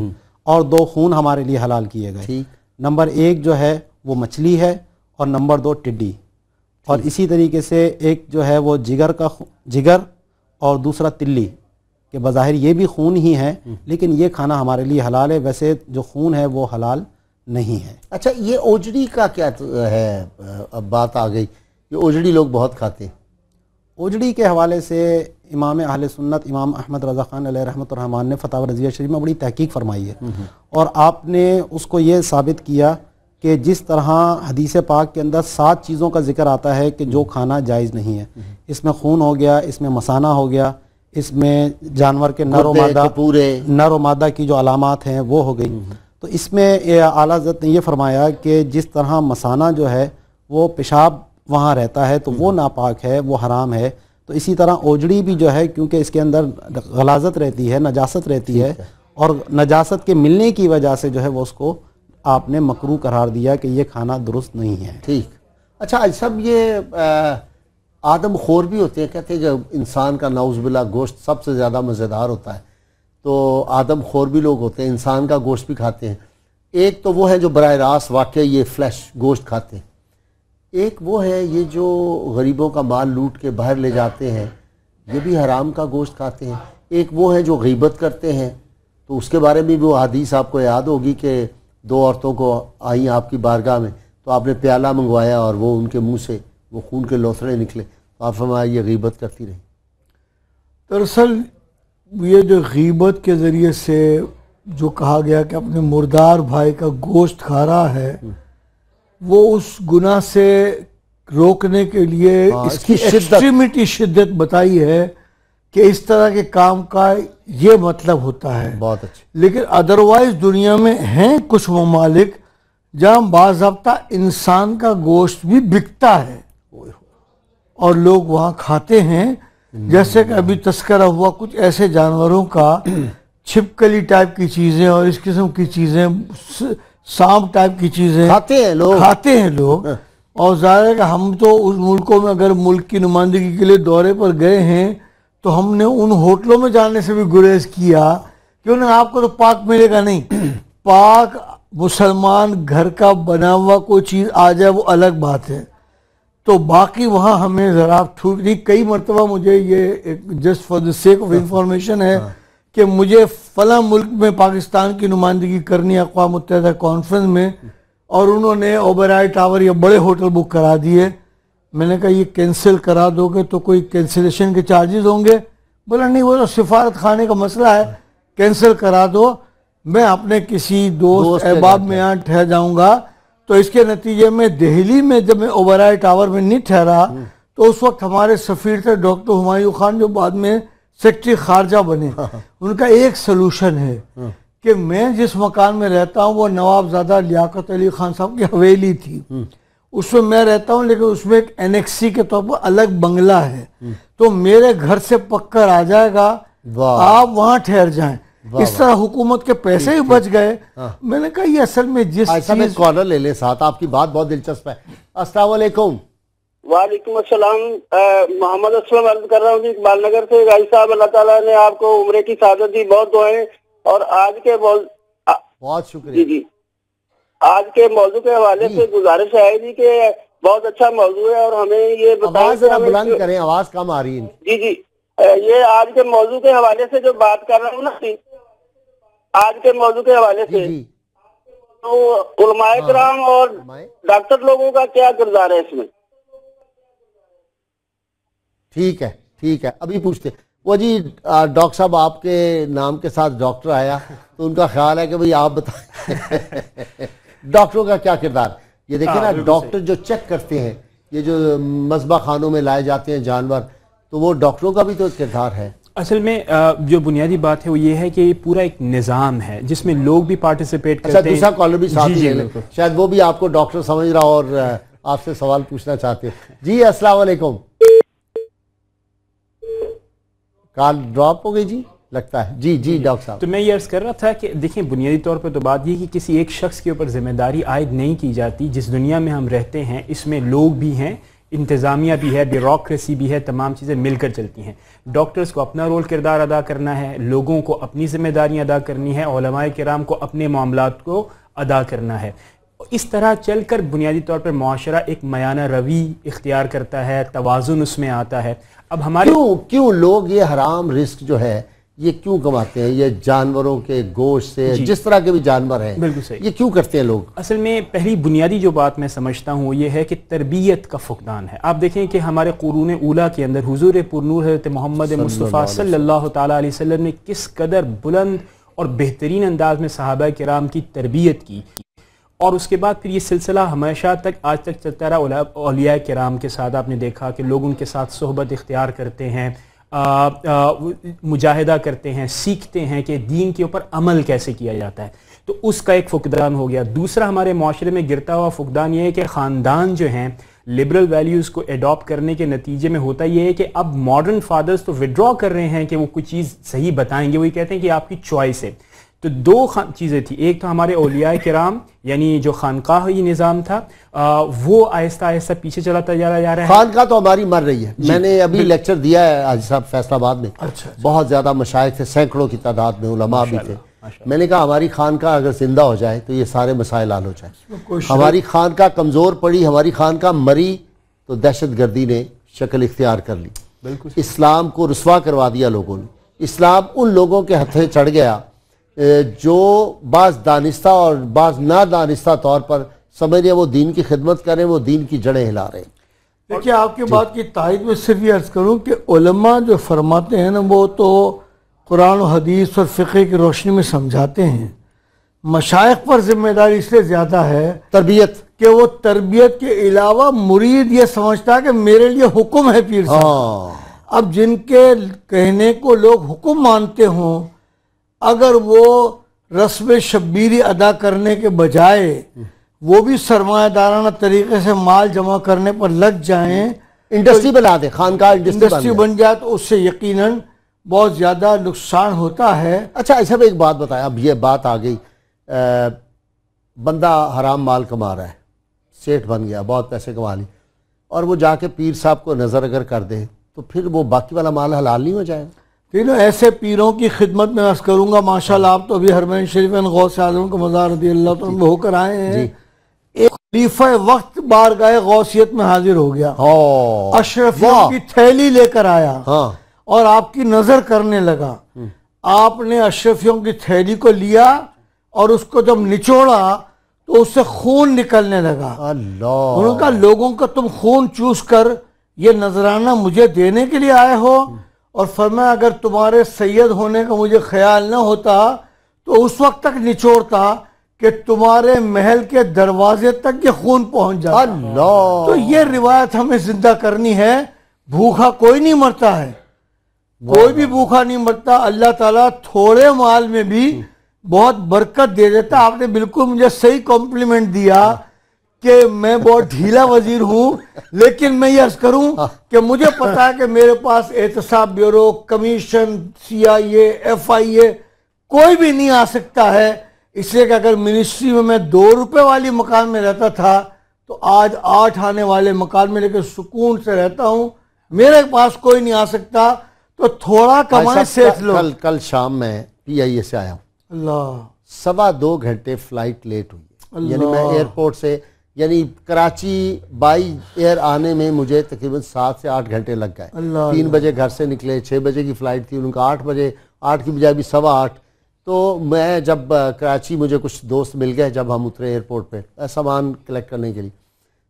اور 2 خون ہمارے لیے حلال کیے گئے۔ ٹھیک، نمبر 1 جو ہے وہ مچھلی ہے، اور نمبر 2 ٹڈی، اور اسی طریقے سے ایک جو ہے وہ جگر اور دوسرا تلی، کہ بظاہر یہ بھی خون ہی ہے لیکن یہ کھانا ہمارے لیے حلال ہے، ویسے جو خون ہے وہ حلال نہیں ہے۔ اچھا، یہ اوجڑی کا کیا ہے؟ اب بات آ گئی، یہ اوجڑی لوگ بہت کھاتے ہیں۔ اوجڑی کے حوالے سے امام اہل سنت امام احمد رضا خان علیہ رحمۃ الرحمان نے فتاوی رضیہ شریف میں بڑی تحقیق فرمائی ہے، اور آپ نے اس کو یہ ثابت کیا کہ جس طرح حدیث پاک کے اندر 7 چیزوں کا ذکر آتا ہے کہ جو کھانا جائز نہیں ہے، اس میں خون ہو گیا، اس میں مثانہ ہو گیا، اس میں جانور کے نر و مادہ کی جو علامات ہیں وہ ہو گئی، تو اس میں اعلیٰ حضرت نے یہ فرمایا کہ جس طرح مثانہ جو ہے وہ پیشاب وہاں رہتا ہے تو وہ ناپاک ہے، وہ حرام ہے، تو اسی طرح اوجڑی بھی جو ہے کیونکہ اس کے اندر غلاظت رہتی ہے، نجاست رہتی ہے، اور نجاست کے ملنے کی وجہ سے جو ہے وہ اس کو آپ نے مکروہ قرار دیا کہ یہ کھانا درست نہیں ہے۔ ٹھیک، اچھا سب یہ آدم خور بھی ہوتے ہیں، کہتے ہیں کہ انسان کا نعوذ باللہ گوشت سب سے زیادہ مزیدار ہوتا ہے، تو آدم خور بھی لوگ ہوتے ہیں، انسان کا گوشت بھی کھاتے ہیں۔ ایک تو وہ ہے جو براہ راست واقعی یہ فلیش گوشت کھاتے ہیں، ایک وہ ہے یہ جو غریبوں کا مال لوٹ کے باہر لے جاتے ہیں، یہ بھی حرام کا گوشت کھاتے ہیں۔ ایک وہ ہے جو غیبت کرتے ہیں، تو اس کے بارے میں بھی وہ حدیث آپ کو یاد ہوگی کہ 2 عورتوں کو آئیں آپ کی بارگاہ میں، تو آپ نے پیالہ منگوایا اور وہ ان کے منہ سے وہ خون کے لوتھڑے نکلے، تو آپ فرمایا یہ غیبت کرتی رہی۔ دراصل یہ جو غیبت کے ذریعے سے جو کہا گیا کہ اپنے مردار بھائی کا گوشت کھا رہا ہے، وہ اس گناہ سے روکنے کے لیے اس کی ایکسٹریمٹی شدت بتائی ہے کہ اس طرح کے کام کا یہ مطلب ہوتا ہے۔ بہت اچھا، لیکن ادروائز دنیا میں ہیں کچھ ممالک جہاں باضابطہ انسان کا گوشت بھی بکتا ہے اور لوگ وہاں کھاتے ہیں، جیسے کہ ابھی تذکرہ ہوا کچھ ایسے جانوروں کا، چھپکلی ٹائپ کی چیزیں اور اس قسم کی چیزیں، سانپ ٹائپ کی چیزیں کھاتے ہیں لوگ۔ اور ظاہر ہے کہ ہم تو اس ملکوں میں اگر ملک کی نمائندگی کے لیے دورے پر گئے ہیں تو ہم نے ان ہوٹلوں میں جانے سے بھی گریز کیا کہ انہیں آپ کو تو پاک ملے گا نہیں، پاک مسلمان گھر کا بنا ہوا کوئی چیز آ جائے وہ الگ بات ہے۔ تو باقی وہاں ہمیں ذرا ٹھوک نہیں. کئی مرتبہ مجھے یہ just for the sake of information ہے کہ مجھے فلاں ملک میں پاکستان کی نمائندگی کرنی اقوام متحدہ کانفرنس میں، اور انہوں نے اوبرائے ٹاور یا بڑے ہوٹل بک کرا دیے. میں نے کہا یہ کینسل کرا دو گے تو کوئی کینسلیشن کے چارجز ہوں گے؟ بولا نہیں، وہ تو سفارت خانے کا مسئلہ ہے، کینسل کرا دو، میں اپنے کسی دوست احباب میں یہاں ٹھہر جاؤں گا. تو اس کے نتیجے میں دہلی میں جب میں اوبرائے ٹاور میں نہیں ٹھہرا تو اس وقت ہمارے سفیر تھے ڈاکٹر ہمایوں خان، جو بعد میں سیکرٹری خارجہ بنے. ان کا ایک سلوشن ہے کہ میں جس مکان میں رہتا ہوں وہ نواب زادہ لیاقت علی خان صاحب کی حویلی تھی، اس میں میں رہتا ہوں، لیکن اس میں ایک اینیکسی کے طور پر الگ بنگلہ ہے، تو میرے گھر سے پکر آ جائے گا، آپ وہاں ٹھہر جائیں. اس طرح حکومت کے پیسے ہی بچ گئے. میں نے کہا یہ اصل میں جس چیز کالر لے لیں ساتھ، آپ کی بات بہت دلچسپ ہے. السلام علیکم. وعلیکم السلام. محمد اسلم عرض کر رہا ہوں جی، اقبال نگر سے. بھائی صاحب اللہ تعالیٰ نے آپ کو عمرے کی سعادت دی، بہت دعائیں. اور آج کے بہت شکریہ جی آج کے موضوع کے حوالے سے گزارش ہے جی کہ بہت اچھا موضوع ہے، اور ہمیں یہ آواز ذرا بلند کریں، آواز کم آ رہی ہے. جی یہ آج کے موضوع کے حوالے سے جو بات کر رہا ہوں نا، آج کے موضوع کے حوالے سے تو علماء کرام اور ڈاکٹر لوگوں کا کیا کردار ہے اس میں؟ ٹھیک ہے ابھی پوچھتے. وہ جی ڈاکٹر صاحب آپ کے نام کے ساتھ ڈاکٹر آیا تو ان کا خیال ہے کہ بھئی آپ بتائیں ڈاکٹروں کا کیا کردار. یہ دیکھیں نا، ڈاکٹر جو چیک کرتے ہیں، یہ جو مذبح خانوں میں لائے جاتے ہیں جانور، تو وہ ڈاکٹروں کا بھی تو کردار ہے. اصل میں جو بنیادی بات ہے وہ یہ ہے کہ یہ پورا ایک نظام ہے جس میں لوگ بھی پارٹیسپیٹ کرتے ہیں. اچھا، دوسرا کالر بھی ساتھ لے لیں، شاید وہ بھی آپ کو ڈاکٹر سمجھ رہا اور آپ سے سوال پوچھنا چاہتے ہیں. جی السلام علیکم. کال ڈراپ ہو گئی جی لگتا ہے. جی ڈاکٹر صاحب. تو میں یہ عرض کر رہا تھا کہ دیکھیں، بنیادی طور پر تو بات یہ کہ کسی ایک شخص کے اوپر ذمہ داری عائد نہیں کی جاتی. جس دنیا میں ہم رہتے ہیں اس میں لوگ بھی ہیں، انتظامیہ بھی ہے، بیوروکریسی بھی ہے، تمام چیزیں مل کر چلتی ہیں. ڈاکٹرز کو اپنا رول کردار ادا کرنا ہے، لوگوں کو اپنی ذمہ داریاں ادا کرنی ہے، علماء کرام کو اپنے معاملات کو ادا کرنا ہے. اس طرح چل کر بنیادی طور پر معاشرہ ایک میانہ روی اختیار کرتا ہے، توازن اس میں آتا ہے. اب ہمارے کیوں لوگ یہ حرام رزق جو ہے یہ کیوں کماتے ہیں؟ یہ جانوروں کے گوشت سے، جس طرح کے بھی جانور ہیں، بالکل صحیح، یہ کیوں کرتے ہیں لوگ؟ اصل میں پہلی بنیادی جو بات میں سمجھتا ہوں یہ ہے کہ تربیت کا فقدان ہے. آپ دیکھیں کہ ہمارے قرون اولیٰ کے اندر حضور پرنور حضرت محمد مصطفیٰ صلی اللہ تعالیٰ علیہ وسلم نے کس قدر بلند اور بہترین انداز میں صحابہ کرام کی تربیت کی، اور اس کے بعد پھر یہ سلسلہ ہمیشہ تک آج تک چلتا رہا. اولیاء کرام کے ساتھ آپ نے دیکھا کہ لوگ ان کے ساتھ صحبت اختیار کرتے ہیں، مجاہدہ کرتے ہیں، سیکھتے ہیں کہ دین کے اوپر عمل کیسے کیا جاتا ہے. تو اس کا ایک فقدان ہو گیا. دوسرا ہمارے معاشرے میں گرتا ہوا فقدان یہ ہے کہ خاندان جو ہیں لبرل ویلیوز کو ایڈاپٹ کرنے کے نتیجے میں ہوتا یہ ہے کہ اب ماڈرن فادرز تو وڈرا کر رہے ہیں کہ وہ کوئی چیز صحیح بتائیں گے، وہی کہتے ہیں کہ آپ کی چوائس ہے. تو دو چیزیں تھیں، ایک تو ہمارے اولیاء کرام یعنی جو خانقاہی نظام تھا وہ آہستہ آہستہ پیچھے چلاتا جا رہا ہے. خانقاہ تو ہماری مر رہی ہے. میں نے ابھی لیکچر دیا ہے حاجی صاحب فیصل آباد میں، بہت زیادہ مشائخ تھے، سینکڑوں کی تعداد میں علماء بھی تھے. میں نے کہا ہماری خانقاہ اگر زندہ ہو جائے تو یہ سارے مسائل حل ہو جائیں. ہماری خانقاہ کمزور پڑی، ہماری خانقاہ مری تو دہشت گردی نے شکل اختیار کر لی. اسلام کو رسوا کروا دیا لوگوں نے. اسلام ان لوگوں کے ہتھے چڑھ گیا جو بعض دانستہ اور بعض نادانستہ طور پر سمجھ رہے وہ دین کی خدمت کریں، وہ دین کی جڑیں ہلا رہے ہیں. دیکھیے آپ کی بات کی تائید میں صرف یہ عرض کروں کہ علماء جو فرماتے ہیں نا وہ تو قرآن و حدیث اور فقہ کی روشنی میں سمجھاتے ہیں. مشائخ پر ذمہ داری اس لیے زیادہ ہے تربیت، کہ وہ تربیت کے علاوہ مرید یہ سمجھتا ہے کہ میرے لیے حکم ہے پیر صاحب. اب جن کے کہنے کو لوگ حکم مانتے ہوں، اگر وہ رسم شبیری ادا کرنے کے بجائے وہ بھی سرمایہ دارانہ طریقے سے مال جمع کرنے پر لگ جائیں، انڈسٹری بنا دے، خانقاہ انڈسٹری بن جائے، تو اس سے یقیناً بہت زیادہ نقصان ہوتا ہے. اچھا ایک بات بتایا، اب یہ بات آ گئی، بندہ حرام مال کما رہا ہے، سیٹھ بن گیا، بہت پیسے کما لی، اور وہ جا کے پیر صاحب کو نظر اگر کر دے تو پھر وہ باقی والا مال حلال نہیں ہو جائے گا؟ ایسے پیروں کی خدمت میں عرض کروں گا. ماشاءاللہ آپ تو ابھی حرمین شریف غوث اعظم کا مزار رضی اللہ عنہ ہو کر آئے ہیں. ایک خلیفہ وقت بارگاہ غوثیت میں حاضر ہو گیا، اشرفیوں کی تھیلی لے کر آیا اور آپ کی نظر کرنے لگا. آپ نے اشرفیوں کی تھیلی کو لیا اور اس کو جب نچوڑا تو اس سے خون نکلنے لگا. انہوں نے کہا لوگوں کا تم خون چوس کر یہ نذرانہ مجھے دینے کے لیے آئے ہو؟ اور فرمایا اگر تمہارے سید ہونے کا مجھے خیال نہ ہوتا تو اس وقت تک نچوڑتا کہ تمہارے محل کے دروازے تک یہ خون پہنچ جاتا. تو یہ روایت ہمیں زندہ کرنی ہے. بھوکا کوئی نہیں مرتا ہے، کوئی بھی بھوکا نہیں مرتا. اللہ تعالیٰ تھوڑے مال میں بھی بہت برکت دے دیتا. آپ نے بالکل مجھے صحیح کمپلیمنٹ دیا کہ میں بہت ڈھیلا وزیر ہوں، لیکن میں یہ عرض کروں کہ مجھے پتا ہے کہ میرے پاس احتساب بیورو، کمیشن، CIA، FIA کوئی بھی نہیں آ سکتا ہے. اس لیے کہ اگر منسٹری میں 2 روپے والی مکان میں رہتا تھا تو آج 8 آنے والے مکان میں لیکن سکون سے رہتا ہوں. میرے پاس کوئی نہیں آ سکتا. تو تھوڑا کمائے سیٹ لو. کل شام میں PIA سے آیا ہوں. اللہ 2.25 گھنٹے فلائٹ لیٹ ہوئی. یعنی میں ایئرپورٹ سے یعنی کراچی بائی ایئر آنے میں مجھے تقریباً 7 سے 8 گھنٹے لگ گئے. 3 بجے گھر سے نکلے، 6 بجے کی فلائٹ تھی. ان کا 8 بجے، 8 کی بجائے بھی 8:15. تو میں جب کراچی مجھے کچھ دوست مل گئے جب ہم اترے ایئرپورٹ پہ سامان کلیکٹ کرنے کے لیے،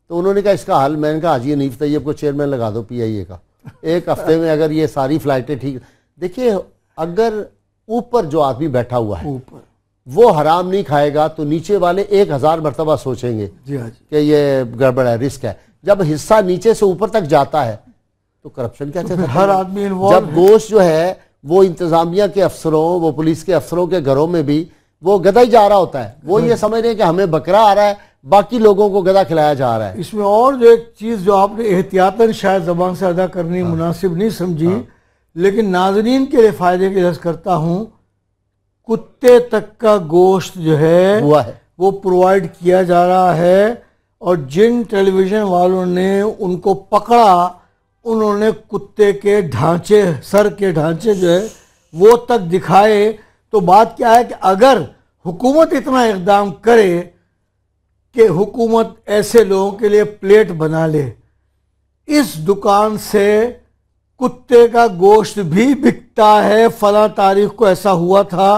تو انہوں نے کہا اس کا حل. میں نے کہا حاجی حنیف طیب کو چیئرمین لگا دو PIA کا. 1 ہفتے میں اگر یہ ساری فلائٹیں ٹھیک. دیکھیے اگر اوپر جو آدمی بیٹھا ہوا ہے وہ حرام نہیں کھائے گا تو نیچے والے 1000 مرتبہ سوچیں گے کہ یہ گڑبڑ ہے، رسک ہے. جب حصہ نیچے سے اوپر تک جاتا ہے تو کرپشن کہتے ہیں. ہر آدمی جب گوشت جو ہے وہ انتظامیہ کے افسروں، وہ پولیس کے افسروں کے گھروں میں بھی وہ گدا ہی جا رہا ہوتا ہے. وہ یہ سمجھ رہے ہیں کہ ہمیں بکرا آ رہا ہے، باقی لوگوں کو گدا کھلایا جا رہا ہے. اس میں اور جو ایک چیز جو آپ نے احتیاطاً شاید زبان سے ادا کرنی مناسب نہیں سمجھی، لیکن ناظرین کے لیے فائدے کی عرض کرتا ہوں. کتے تک کا گوشت جو ہے وہ پرووائڈ کیا جا رہا ہے، اور جن ٹیلی ویژن والوں نے ان کو پکڑا انہوں نے کتے کے ڈھانچے، سر کے ڈھانچے جو ہے وہ تک دکھائے. تو بات کیا ہے کہ اگر حکومت اتنا اقدام کرے کہ حکومت ایسے لوگوں کے لیے پلیٹ بنا لے، اس دکان سے کتے کا گوشت بھی بکتا ہے، فلاں تاریخ کو ایسا ہوا تھا،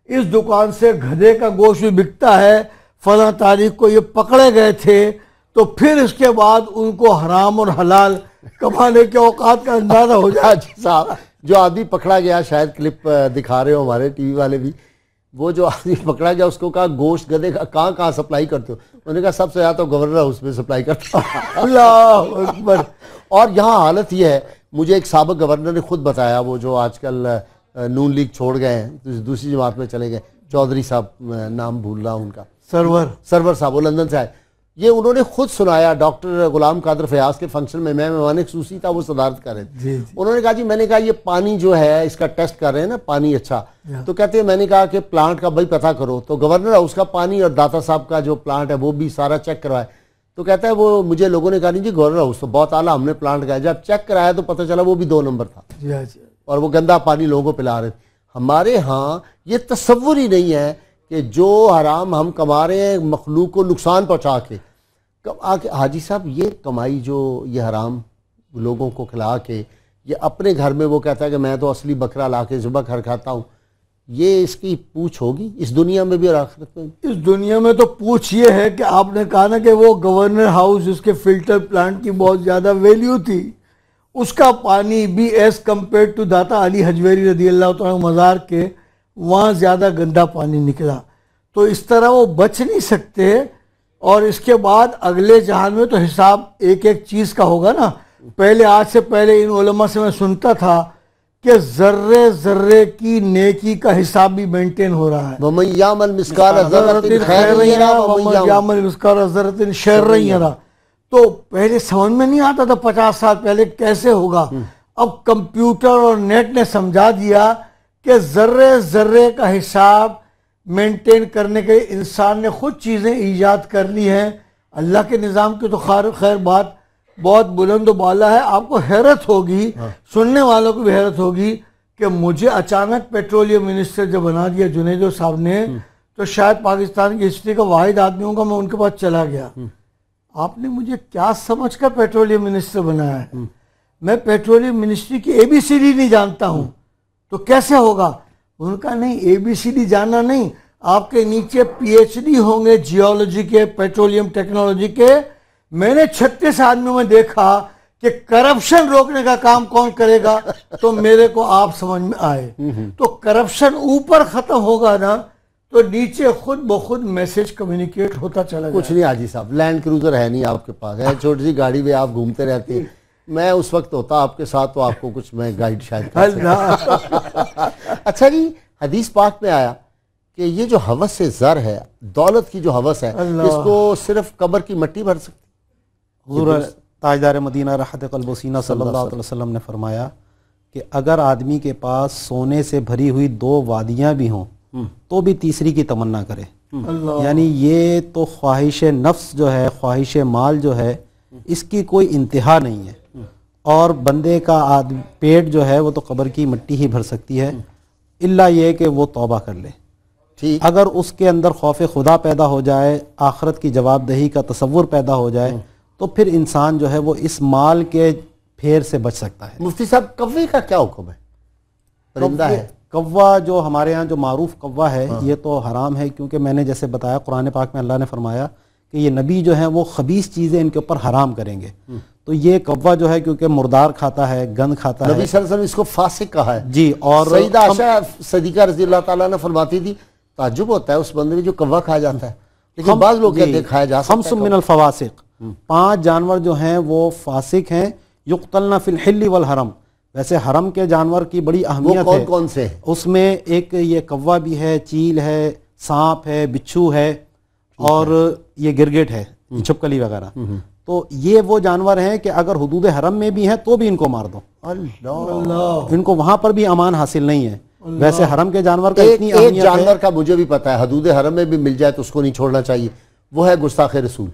اس دکان سے گدھے کا گوشت بھی بکتا ہے، فلاں تاریخ کو یہ پکڑے گئے تھے. تو پھر اس کے بعد ان کو حرام اور حلال کمانے کے اوقات کا اندازہ ہو جائے. جی صاحب، جو آدمی پکڑا گیا، شاید کلپ دکھا رہے ہو ہمارے ٹی وی والے بھی، وہ جو آدمی پکڑا گیا اس کو کہا گوشت گدھے کا کہاں سپلائی کرتے ہو؟ انہوں نے کہا سب سے زیادہ تو گورنر ہاؤس میں سپلائی کرتا. اللہ اکبر. اور یہاں حالت یہ ہے، مجھے ایک سابق گورنر نے خود بتایا، وہ جو آج کل نون لیگ چھوڑ گئے ہیں، دوسری جماعت میں چلے گئے، چودھری صاحب نام بھول رہا ہوں ان کا، سرور صاحب، وہ لندن سے آئے. یہ انہوں نے خود سنایا ڈاکٹر غلام قادر فیاض کے فنکشن میں مہمان خصوصی تھا، وہ صدارت کر رہے تھے. انہوں نے کہا جی، میں نے کہا یہ پانی جو ہے اس کا ٹیسٹ کر رہے ہیں نا، پانی اچھا، تو کہتے ہیں میں نے کہا کہ پلانٹ کا بھائی پتہ کرو. تو گورنر ہاؤس کا پانی اور داتا صاحب کا جو پلانٹ ہے وہ بھی سارا چیک کروائے. تو کہتا ہے وہ مجھے لوگوں نے کہا نہیں جی گورنر ہاؤس تو بہت اعلیٰ، ہم نے پلانٹ لگایا. جب چیک کرایا تو پتہ چلا وہ بھی 2 نمبر تھا، اور وہ گندا پانی لوگوں کو پلا رہے تھے. ہمارے ہاں یہ تصور ہی نہیں ہے کہ جو حرام ہم کما رہے ہیں مخلوق کو نقصان پہنچا کے. حاجی صاحب یہ کمائی جو یہ حرام لوگوں کو کھلا کے یہ اپنے گھر میں وہ کہتا ہے کہ میں تو اصلی بکرا لا کے ذبح کر کھاتا ہوں، یہ اس کی پوچھ ہوگی اس دنیا میں بھی اور آخرت میں بھی؟ اس دنیا میں تو پوچھ یہ ہے کہ آپ نے کہا نا کہ وہ گورنر ہاؤس اس کے فلٹر پلانٹ کی بہت زیادہ ویلیو تھی، اس کا پانی بھی ایز کمپیئر ٹو داتا علی حجویری رضی اللہ تعالیٰ مزار کے وہاں زیادہ گندا پانی نکلا. تو اس طرح وہ بچ نہیں سکتے. اور اس کے بعد اگلے جہان میں تو حساب ایک ایک چیز کا ہوگا نا. پہلے آج سے پہلے ان علماء سے میں سنتا تھا کہ ذرے ذرے کی نیکی کا حساب بھی مینٹین ہو رہا ہے. وَمَن يَعْمَلْ مِثْقَالَ ذَرَّةٍ خَيْرًا يَرَهُ وَمَن يَعْمَلْ مِثْقَالَ ذَرَّةٍ شَرًّا يَرَهُ. تو پہلے سمجھ میں نہیں آتا تھا 50 سال پہلے کیسے ہوگا. اب کمپیوٹر اور نیٹ نے سمجھا دیا کہ ذرے ذرے کا حساب مینٹین کرنے کے انسان نے خود چیزیں ایجاد کر لی ہیں. اللہ کے نظام کی تو خیر بات بہت بلند و بالا ہے. آپ کو حیرت ہوگی، سننے والوں کو بھی حیرت ہوگی کہ مجھے اچانک پیٹرولیم منسٹر جب بنا دیا جنید صاحب نے، تو شاید پاکستان کی ہسٹری کا واحد آدمی ہوں گا میں ان کے پاس چلا گیا. آپ نے مجھے کیا سمجھ کر پیٹرولیم منسٹر بنایا ہے؟ میں پیٹرولیم منسٹری کی ABCD نہیں جانتا ہوں، تو کیسے ہوگا؟ ان کا نہیں، ABCD جاننا نہیں، آپ کے نیچے PhD ہوں گے جیولوجی کے، پیٹرولیم ٹیکنالوجی کے۔ میں نے 36 آدمیوں میں دیکھا کہ کرپشن روکنے کا کام کون کرے گا، تو میرے کو آپ سمجھ میں آئے۔ تو کرپشن اوپر ختم ہوگا نا تو نیچے خود بخود میسج کمیونیکیٹ ہوتا چلا جائے۔ کچھ نہیں حاجی صاحب، لینڈ کروزر ہے نہیں آپ کے پاس، ہے چھوٹی سی گاڑی میں آپ گھومتے رہتے ہیں، میں اس وقت ہوتا آپ کے ساتھ تو آپ کو کچھ میں گائیڈ شاید کر سکتا۔ اچھا جی، حدیث پاک میں آیا کہ یہ جو ہوس زر ہے، دولت کی جو ہوس ہے، اس کو صرف قبر کی مٹی بھر سکتی؟ حضور تاجدار مدینہ راحت قلب و سینہ صلی اللہ علیہ وسلم نے فرمایا کہ اگر آدمی کے پاس سونے سے بھری ہوئی 2 وادیاں بھی ہوں تو بھی تیسری کی تمنا کرے۔ یعنی یہ تو خواہش نفس جو ہے، خواہش مال جو ہے، اس کی کوئی انتہا نہیں ہے، اور بندے کا پیٹ جو ہے وہ تو قبر کی مٹی ہی بھر سکتی ہے، الا یہ کہ وہ توبہ کر لے۔ اگر اس کے اندر خوف خدا پیدا ہو جائے، آخرت کی جواب دہی کا تصور پیدا ہو جائے، تو پھر انسان جو ہے وہ اس مال کے پھیر سے بچ سکتا ہے۔ مفتی صاحب، کوے کا کیا حکم ہے؟ پرندہ ہے کوا، جو ہمارے ہاں جو معروف کوا ہے، یہ تو حرام ہے، کیونکہ میں نے جیسے بتایا قرآن پاک میں اللہ نے فرمایا کہ یہ نبی جو ہیں وہ خبیث چیزیں ان کے اوپر حرام کریں گے۔ تو یہ کوا جو ہے کیونکہ مردار کھاتا ہے، گند کھاتا ہے، نبی صلی اللہ علیہ وسلم اس کو فاسق کہا ہے جی۔ اور سیدہ عائشہ صدیقہ رضی اللہ تعالیٰ نے فرماتی تھی تعجب ہوتا ہے اس بندے میں جو کوا کھا جاتا ہے، لیکن بعض لوگ کہتے ہیں کھایا جا سکتا ہے۔ خمس من الفواسق، 5 جانور جو ہیں وہ فاسق ہیں، یقتلن فی الحل والحرم۔ ویسے حرم کے جانور کی بڑی اہمیت ہے، وہ کون کون سے؟ اس میں ایک یہ کوا بھی ہے، چیل ہے، سانپ ہے، بچھو ہے، اور یہ گرگٹ ہے، چھپکلی وغیرہ۔ تو یہ وہ جانور ہیں کہ اگر حدود حرم میں بھی ہیں تو بھی ان کو مار دو، اللہ، ان کو وہاں پر بھی امان حاصل نہیں ہے۔ ویسے حرم کے جانور کا اتنی ایک اہمیت ہے۔ جانور کا مجھے بھی پتا ہے حدود حرم میں بھی مل جائے تو اس کو نہیں چھوڑنا چاہیے، وہ ہے گستاخ رسول۔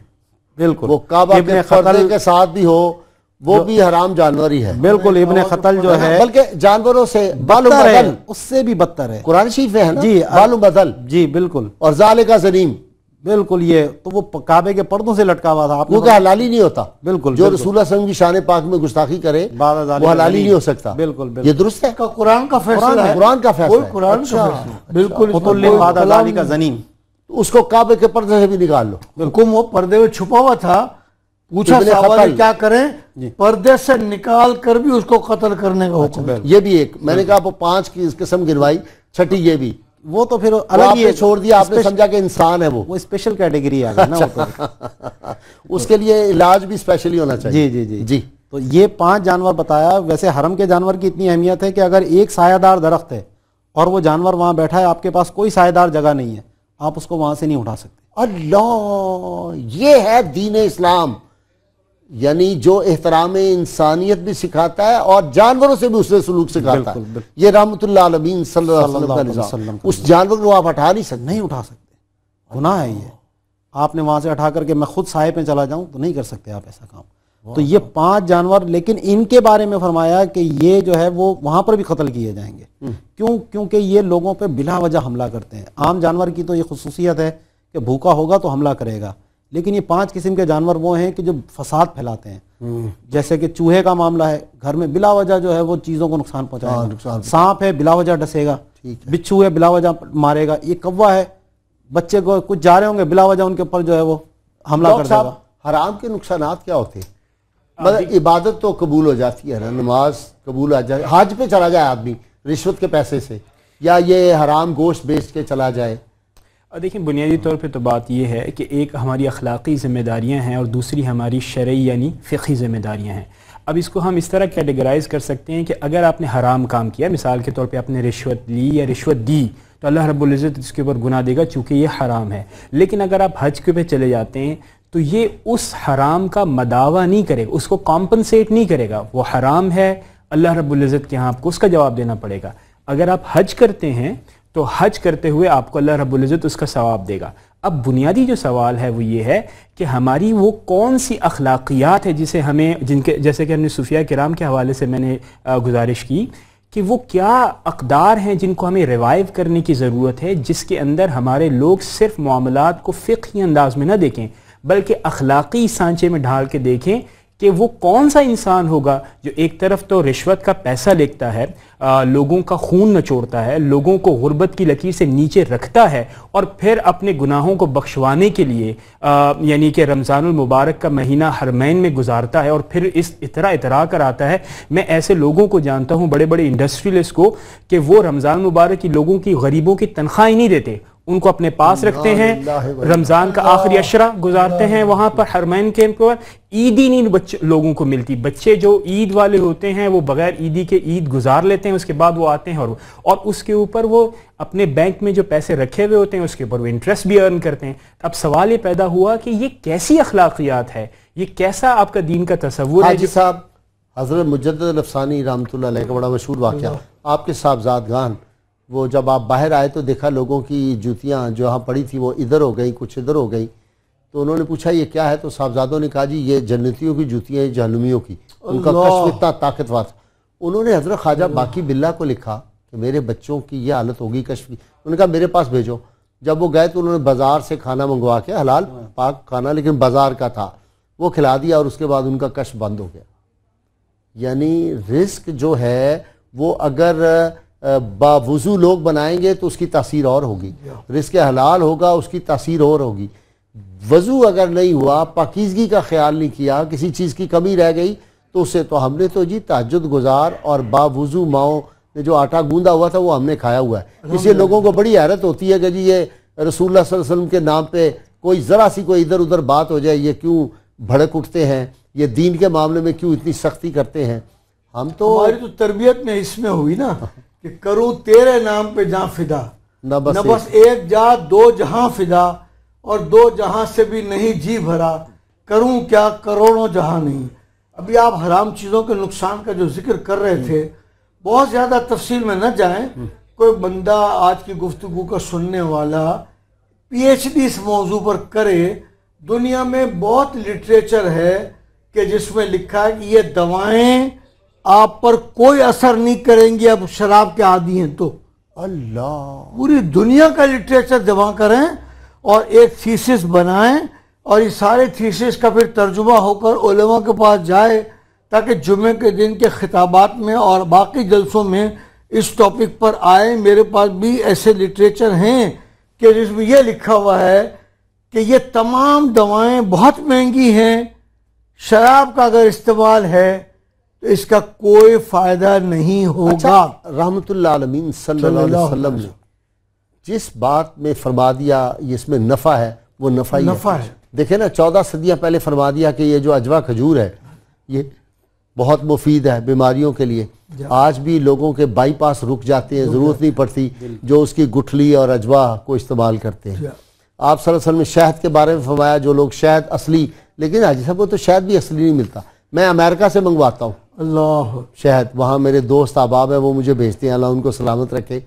بالکل، وہ کعبہ کے پردے کے ساتھ بھی ہو، وہ بھی حرام جانور ہی ہے۔ بالکل، ابن خطل جو ہے بلکہ جانوروں سے بالو بدل، اس سے بھی بدتر ہے۔ قرآن شریف میں ہے نا جی، بالو بدل، جی بالکل، اور ذالک زنیم، بالکل۔ یہ تو وہ کعبے کے پردوں سے لٹکا ہوا تھا، آپ وہ کہ حلال ہی نہیں ہوتا۔ بالکل، جو رسول اللہ صلی اللہ علیہ وسلم کی شان پاک میں گستاخی کرے وہ حلال ہی نہیں ہو سکتا۔ بالکل، یہ درست ہے، قرآن کا فیصلہ ہے، قرآن کا فیصلہ ہے۔ قرآن کا فیصلہ، بالکل۔ بعد ذالک زنیم، اس کو کعبے کے پردے سے بھی نکال لو۔ حکم وہ پردے میں چھپا ہوا تھا، پوچھا ابن صحابہ خطل نے کیا کریں، پردے سے نکال کر بھی اس کو قتل کرنے کا حکم۔ یہ بھی ایک میں نے کہا وہ 5 کی قسم گنوائی، چھٹی یہ بھی، وہ تو پھر وہ الگ آپ ہی نے چھوڑ دیا، آپ نے سمجھا کہ انسان ہے وہ اسپیشل کیٹیگری آ گئی نا، وہ تو۔ اس کے لیے علاج بھی اسپیشلی ہونا چاہیے۔ جی جی جی جی، تو یہ 5 جانور بتایا۔ ویسے حرم کے جانور کی اتنی اہمیت ہے کہ اگر ایک سایہ دار درخت ہے اور وہ جانور وہاں بیٹھا ہے، آپ کے پاس کوئی سایہ دار جگہ نہیں ہے، آپ اس کو وہاں سے نہیں اٹھا سکتے۔ اللہ، یہ ہے دین اسلام، یعنی جو احترام انسانیت بھی سکھاتا ہے اور جانوروں سے بھی اس نے سلوک سکھاتا ہے۔ یہ رحمت اللہ عالمین صلی اللہ علیہ وسلم کا نظام، اس جانور کو آپ ہٹا نہیں سکتے، نہیں اٹھا سکتے، گناہ ہے یہ۔ آپ نے وہاں سے اٹھا کر کے میں خود سائے پہ چلا جاؤں تو نہیں کر سکتے آپ ایسا کام۔ تو یہ 5 جانور، لیکن ان کے بارے میں فرمایا کہ یہ جو ہے وہ وہاں پر بھی قتل کیے جائیں گے۔ کیونکہ یہ لوگوں پہ بلا وجہ حملہ کرتے ہیں۔ عام جانور کی تو یہ خصوصیت ہے کہ بھوکا ہوگا تو حملہ کرے گا، لیکن یہ 5 قسم کے جانور وہ ہیں کہ جو فساد پھیلاتے ہیں۔ جیسے کہ چوہے کا معاملہ ہے، گھر میں بلا وجہ جو ہے وہ چیزوں کو نقصان پہنچائے گا۔ سانپ ہے، بلا وجہ ڈسے گا۔ بچھو ہے، بلا وجہ مارے گا۔ یہ کوا ہے، بچے کو کچھ جا رہے ہوں گے، بلا وجہ ان کے اوپر جو ہے وہ حملہ کر دے گا۔ حرام کے نقصانات کیا ہوتے ہیں؟ مطلب عبادت تو قبول ہو جاتی ہے نا، نماز قبول آ جائے، حج پہ چلا جائے آدمی رشوت کے پیسے سے، یا یہ حرام گوشت بیچ کے چلا جائے۔ دیکھیں، بنیادی طور پہ تو بات یہ ہے کہ ایک ہماری اخلاقی ذمہ داریاں ہیں اور دوسری ہماری شرعی یعنی فقہی ذمہ داریاں ہیں۔ اب اس کو ہم اس طرح کیٹیگرائز کر سکتے ہیں کہ اگر آپ نے حرام کام کیا، مثال کے طور پہ آپ نے رشوت لی یا رشوت دی، تو اللہ رب العزت اس کے اوپر گناہ دے گا چونکہ یہ حرام ہے۔ لیکن اگر آپ حج کے پہ چلے جاتے ہیں تو یہ اس حرام کا مداوع نہیں کرے گا، اس کو کمپنسیٹ نہیں کرے گا۔ وہ حرام ہے، اللہ رب العزت کے ہاں آپ کو اس کا جواب دینا پڑے گا۔ اگر آپ حج کرتے ہیں تو حج کرتے ہوئے آپ کو اللہ رب العزت اس کا ثواب دے گا۔ اب بنیادی جو سوال ہے وہ یہ ہے کہ ہماری وہ کون سی اخلاقیات ہے جسے ہمیں، جن کے جیسے کہ ہم نے صوفیاء کرام کے حوالے سے میں نے گزارش کی کہ وہ کیا اقدار ہیں جن کو ہمیں ریوائیو کرنے کی ضرورت ہے، جس کے اندر ہمارے لوگ صرف معاملات کو فقہی انداز میں نہ دیکھیں بلکہ اخلاقی سانچے میں ڈھال کے دیکھیں کہ وہ کون سا انسان ہوگا جو ایک طرف تو رشوت کا پیسہ لیتا ہے، لوگوں کا خون نچوڑتا ہے، لوگوں کو غربت کی لکیر سے نیچے رکھتا ہے، اور پھر اپنے گناہوں کو بخشوانے کے لیے یعنی کہ رمضان المبارک کا مہینہ حرمین میں گزارتا ہے، اور پھر اس طرح اترا کر آتا ہے۔ میں ایسے لوگوں کو جانتا ہوں، بڑے بڑے انڈسٹریلسٹ کو، کہ وہ رمضان المبارک کی لوگوں کی، غریبوں کی تنخواہیں نہیں دیتے، ان کو اپنے پاس رکھتے ہیں، رمضان کا آخری عشرہ گزارتے ہیں وہاں پر حرمین کے اوپر۔ عید ہی نہیں لوگوں کو ملتی، بچے جو عید والے ہوتے ہیں وہ بغیر عیدی کے عید گزار لیتے ہیں، اس کے بعد وہ آتے ہیں اور اس کے اوپر وہ اپنے بینک میں جو پیسے رکھے ہوئے ہوتے ہیں اس کے اوپر وہ انٹرسٹ بھی ارن کرتے ہیں۔ اب سوال یہ پیدا ہوا کہ یہ کیسی اخلاقیات ہے، یہ کیسا آپ کا دین کا تصور ہے؟ حاجی صاحب، حضرت مجدد الافسانی رحمۃ اللہ علیہ کا بڑا مشہور واقعہ، آپ کے صاحبزادگان وہ جب آپ باہر آئے تو دیکھا لوگوں کی جوتیاں جو ہاں پڑی تھی وہ ادھر ہو گئی، کچھ ادھر ہو گئی، تو انہوں نے پوچھا یہ کیا ہے؟ تو صاحبزادوں نے کہا جی یہ جنتیوں کی جوتیاں ہیں، جہنمیوں کی، ان کا کشف اتنا طاقتور تھا۔ انہوں نے حضرت خواجہ باقی باللہ کو لکھا کہ میرے بچوں کی یہ حالت ہوگی کشف کی، انہوں نے کہا میرے پاس بھیجو۔ جب وہ گئے تو انہوں نے بازار سے کھانا منگوا کے، حلال پاک کھانا لیکن بازار کا تھا، وہ کھلا دیا، اور اس کے بعد ان کا کشف بند ہو گیا۔ یعنی رزق جو ہے وہ اگر باوضو لوگ بنائیں گے تو اس کی تاثیر اور ہوگی، رزق حلال ہوگا اس کی تاثیر اور ہوگی۔ وضو اگر نہیں ہوا، پاکیزگی کا خیال نہیں کیا، کسی چیز کی کمی رہ گئی تو اسے تو ہم نے تو جی تہجد گزار اور باوضو ماؤں نے جو آٹا گوندا ہوا تھا وہ ہم نے کھایا ہوا ہے۔ اس لیے لوگوں کو بڑی حیرت ہوتی ہے کہ جی یہ رسول اللہ صلی اللہ علیہ وسلم کے نام پہ کوئی ذرا سی کوئی ادھر ادھر بات ہو جائے یہ کیوں بھڑک اٹھتے ہیں، یہ دین کے معاملے میں کیوں اتنی سختی کرتے ہیں۔ ہم تو ہماری تو تربیت میں اس میں ہوئی نا کہ کروں تیرے نام پہ جہاں فدا، نہ بس ایک جا دو جہاں فدا، اور دو جہاں سے بھی نہیں جی بھرا، کروں کیا کروڑوں جہاں نہیں۔ ابھی آپ حرام چیزوں کے نقصان کا جو ذکر کر رہے تھے، بہت زیادہ تفصیل میں نہ جائیں، کوئی بندہ آج کی گفتگو کا سننے والا پی ایچ ڈی اس موضوع پر کرے، دنیا میں بہت لٹریچر ہے کہ جس میں لکھا ہے کہ یہ دوائیں آپ پر کوئی اثر نہیں کریں گی اب شراب کے عادی ہیں تو۔ اللہ، پوری دنیا کا لٹریچر جمع کریں اور ایک تھیسس بنائیں، اور یہ سارے تھیسس کا پھر ترجمہ ہو کر علماء کے پاس جائے، تاکہ جمعے کے دن کے خطابات میں اور باقی جلسوں میں اس ٹاپک پر آئے۔ میرے پاس بھی ایسے لٹریچر ہیں کہ جس میں یہ لکھا ہوا ہے کہ یہ تمام دوائیں بہت مہنگی ہیں، شراب کا اگر استعمال ہے تو اس کا کوئی فائدہ نہیں ہوگا۔ رحمت اللہ علیہ صلی اللہ علیہ وسلم نے جس بات میں فرما دیا اس میں نفع ہے وہ نفع ہی ہے۔ دیکھیں نا 14 صدیاں پہلے فرما دیا کہ یہ جو اجوا کھجور ہے یہ بہت مفید ہے بیماریوں کے لیے۔ آج بھی لوگوں کے بائی پاس رک جاتے ہیں، ضرورت نہیں پڑتی، جو اس کی گٹھلی اور اجوا کو استعمال کرتے ہیں۔ آپ صلی اللہ علیہ وسلم نے شہد کے بارے میں فرمایا، جو لوگ شہد اصلی، لیکن حاجی صاحب وہ تو شہد بھی اصلی نہیں ملتا، میں امریکہ سے منگواتا ہوں اللہ شہد، وہاں میرے دوست احباب ہیں وہ مجھے بھیجتے ہیں، اللہ ان کو سلامت رکھے۔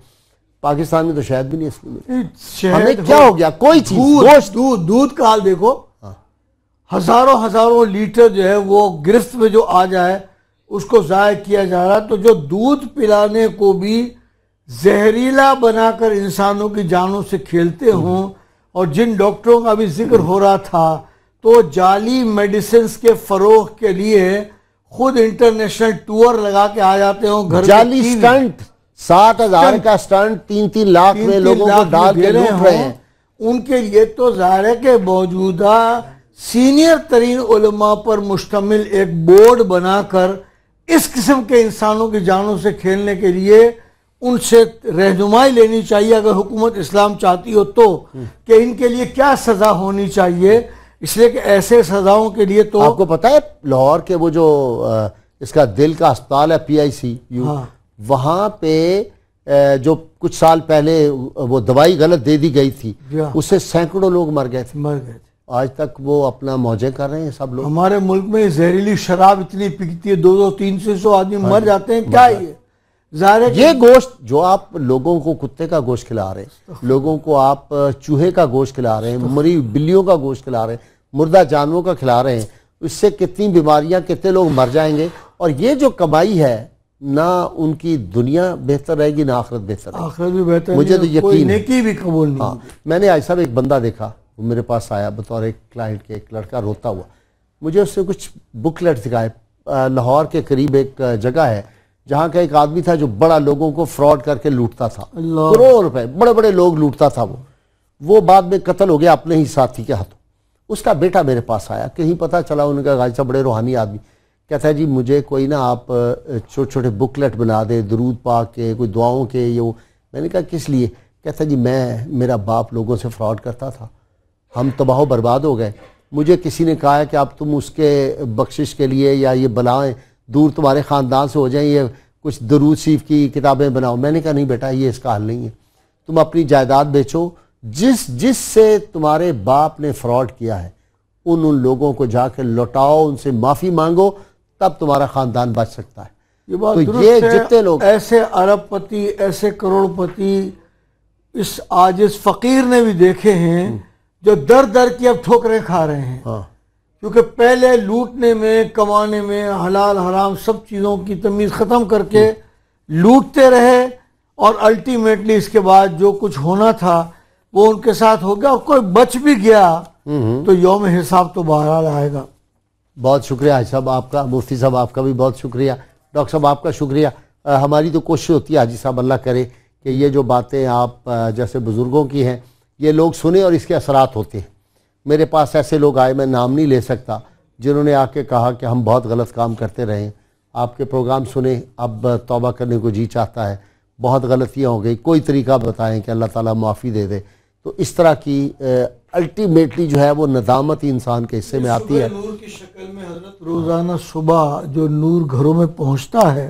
پاکستان میں تو شہد بھی نہیں اصلی ملتا۔ ہمیں کیا ہو گیا؟ کوئی چیز، گوشت، دودھ کا حال دیکھو، ہزاروں لیٹر جو ہے وہ گرفت میں جو آ جائے اس کو ضائع کیا جا رہا، تو جو دودھ پلانے کو بھی زہریلا بنا کر انسانوں کی جانوں سے کھیلتے ہوں، اور جن ڈاکٹروں کا بھی ذکر ہو رہا تھا تو جعلی میڈیسنز کے فروغ کے لیے خود انٹرنیشنل ٹور لگا کے آ جاتے ہوں، گھر جعلی سٹنٹ 60,000 کا سٹنٹ 3 لاکھ میں لوگوں کو ڈال کے لوٹ رہے ہیں۔ ان کے لیے تو ظاہر ہے کہ موجودہ سینئر ترین علماء پر مشتمل ایک بورڈ بنا کر اس قسم کے انسانوں کی جانوں سے کھیلنے کے لیے ان سے رہنمائی لینی چاہیے، اگر حکومت اسلام چاہتی ہو تو، کہ ان کے لیے کیا سزا ہونی چاہیے، اس لیے کہ ایسے سزاؤں کے لیے تو آپ کو پتا ہے لاہور کے وہ جو اس کا دل کا اسپتال ہے PICU، وہاں پہ جو کچھ سال پہلے وہ دوائی غلط دے دی گئی تھی، اس سے سینکڑوں لوگ مر گئے تھے۔ آج تک وہ اپنا موجیں کر رہے ہیں سب لوگ۔ ہمارے ملک میں زہریلی شراب اتنی پکتی ہے، 200-300 آدمی مر جاتے ہیں، کیا یہ ظاہر ہے؟ یہ گوشت جو آپ لوگوں کو کتے کا گوشت کھلا رہے ہیں، لوگوں کو آپ چوہے کا گوشت کھلا رہے ہیں، مری بلیوں کا گوشت کھلا رہے ہیں، مردہ جانوروں کا کھلا رہے ہیں، اس سے کتنی بیماریاں، کتنے لوگ مر جائیں گے۔ اور یہ جو کمائی ہے، نہ ان کی دنیا بہتر رہے گی نہ آخرت بہتر رہے گی۔ آخرت بھی بہتر، مجھے تو یقین نیکی بھی قبول نہیں۔ میں نے آج صاحب ایک بندہ دیکھا وہ میرے پاس آیا بطور ایک کلائنٹ کے، ایک لڑکا روتا ہوا. مجھے اس نے کچھ بکلیٹ دکھائے. لاہور کے قریب ایک جگہ ہے جہاں کا ایک آدمی تھا جو بڑا لوگوں کو فراڈ کر کے لوٹتا تھا، کروڑ روپے بڑے بڑے لوگ لوٹتا تھا. وہ بعد میں قتل ہو گیا اپنے ہی ساتھی کے ہاتھوں. اس کا بیٹا میرے پاس آیا، کہیں پتہ چلا انہوں نے کہا غازی صاحب بڑے روحانی آدمی، کہتا ہے جی مجھے کوئی نا آپ چھوٹے چھوٹے بکلیٹ بنا دے درود پاک کے، کوئی دعاؤں کے. یہ وہ میں نے کہا کس لیے؟ کہتا ہے جی میرا باپ لوگوں سے فراڈ کرتا تھا، ہم تباہ و برباد ہو گئے. مجھے کسی نے کہا ہے کہ اب تم اس کے بخشش کے لیے یا یہ بلائیں دور تمہارے خاندان سے ہو جائیں، یہ کچھ درود شریف کی کتابیں بناؤ. میں نے کہا نہیں بیٹا یہ اس کا حل نہیں ہے، تم اپنی جائیداد بیچو، جس سے تمہارے باپ نے فراڈ کیا ہے ان لوگوں کو جا کے لوٹاؤ، ان سے معافی مانگو، تب تمہارا خاندان بچ سکتا ہے. یہ بات تو یہ جتنے لوگ ایسے ارب پتی ایسے کروڑ پتی اس عاجز فقیر نے بھی دیکھے ہیں جو در در کی اب ٹھوکریں کھا رہے ہیں. کیونکہ پہلے لوٹنے میں کمانے میں حلال حرام سب چیزوں کی تمیز ختم کر کے لوٹتے رہے، اور الٹیمیٹلی اس کے بعد جو کچھ ہونا تھا وہ ان کے ساتھ ہو گیا، اور کوئی بچ بھی گیا تو یوم حساب تو بہرحال آئے گا. بہت شکریہ حاجی صاحب آپ کا، مفتی صاحب آپ کا بھی بہت شکریہ، ڈاکٹر صاحب آپ کا شکریہ. ہماری تو کوشش ہوتی ہے حاجی صاحب اللہ کرے کہ یہ جو باتیں آپ جیسے بزرگوں کی ہیں یہ لوگ سنیں اور اس کے اثرات ہوتے ہیں. میرے پاس ایسے لوگ آئے، میں نام نہیں لے سکتا، جنہوں نے آ کے کہا کہ ہم بہت غلط کام کرتے رہے ہیں، آپ کے پروگرام سنیں اب توبہ کرنے کو جی چاہتا ہے، بہت غلطیاں ہو گئی، کوئی طریقہ بتائیں کہ اللہ تعالیٰ معافی دے دے. تو اس طرح کی الٹیمیٹلی جو ہے وہ ندامت ہی انسان کے حصے میں آتی ہے. نور کی شکل میں حضرت روزانہ صبح جو نور گھروں میں پہنچتا ہے،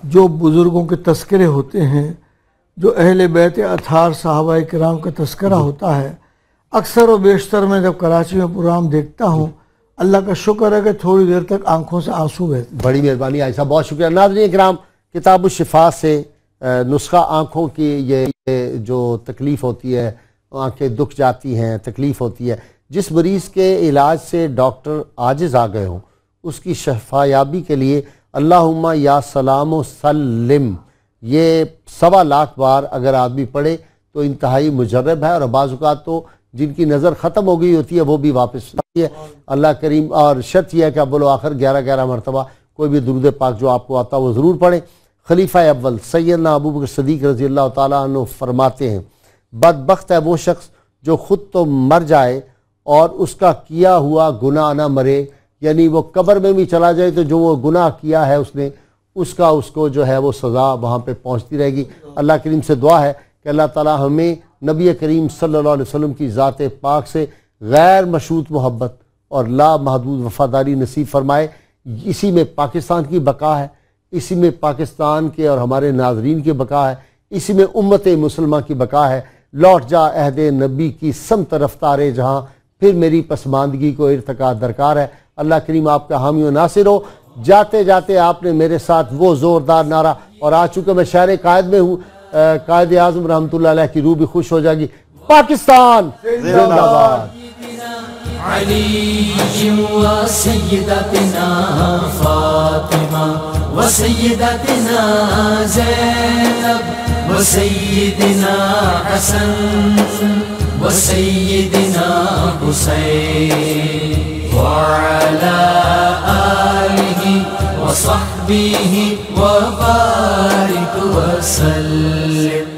جو بزرگوں کے تذکرے ہوتے ہیں، جو اہل بیت اطہار صحابہ کرام کا تذکرہ ہوتا ہے، اکثر و بیشتر میں جب کراچی میں پروگرام دیکھتا ہوں اللہ کا شکر ہے کہ تھوڑی دیر تک آنکھوں سے آنسو بہتے. بڑی مہربانی عائشہ، بہت شکریہ. ناظرین کرام، کتاب الشفا سے نسخہ آنکھوں کی یہ جو تکلیف ہوتی ہے، آنکھیں دکھ جاتی ہیں، تکلیف ہوتی ہے، جس مریض کے علاج سے ڈاکٹر عاجز آ گئے ہوں اس کی شفا یابی کے لیے اللہم یا سلام و سلم یہ 1.25 لاکھ بار اگر آدمی پڑھے تو انتہائی مجرب ہے. اور بعض اوقات تو جن کی نظر ختم ہو گئی ہوتی ہے وہ بھی واپس آتی ہے. اللہ کریم، اور شرط یہ ہے کہ اول و آخر 11 مرتبہ کوئی بھی درود پاک جو آپ کو آتا وہ ضرور پڑھیں. خلیفہ اول سیدنا ابوبکر صدیق رضی اللہ تعالیٰ عنہ فرماتے ہیں بدبخت ہے وہ شخص جو خود تو مر جائے اور اس کا کیا ہوا گناہ نہ مرے، یعنی وہ قبر میں بھی چلا جائے تو جو وہ گناہ کیا ہے اس نے اس کو جو ہے وہ سزا وہاں پہ پہنچتی رہے گی. اللہ کریم سے دعا ہے کہ اللہ تعالیٰ ہمیں نبی کریم صلی اللہ علیہ وسلم کی ذات پاک سے غیر مشروط محبت اور لا محدود وفاداری نصیب فرمائے. اسی میں پاکستان کی بقا ہے، اسی میں پاکستان کے اور ہمارے ناظرین کی بقا ہے، اسی میں امت مسلمہ کی بقا ہے. لوٹ جا عہد نبی کی سمت رفتار جہاں، پھر میری پسماندگی کو ارتقا درکار ہے. اللہ کریم آپ کا حامی و ناصر ہو. جاتے جاتے آپ نے میرے ساتھ وہ زوردار نعرہ، اور آج چونکہ میں شہر قائد میں ہوں، قائد اعظم رحمۃ اللہ علیہ کی روح بھی خوش ہو جائے گی. پاکستان زندہ باد. علی و سیدتنا فاطمہ و سیدتنا زینب و سیدنا حسن و سیدنا حسین وعلی آلہ و صحبہ و بارک وسلم.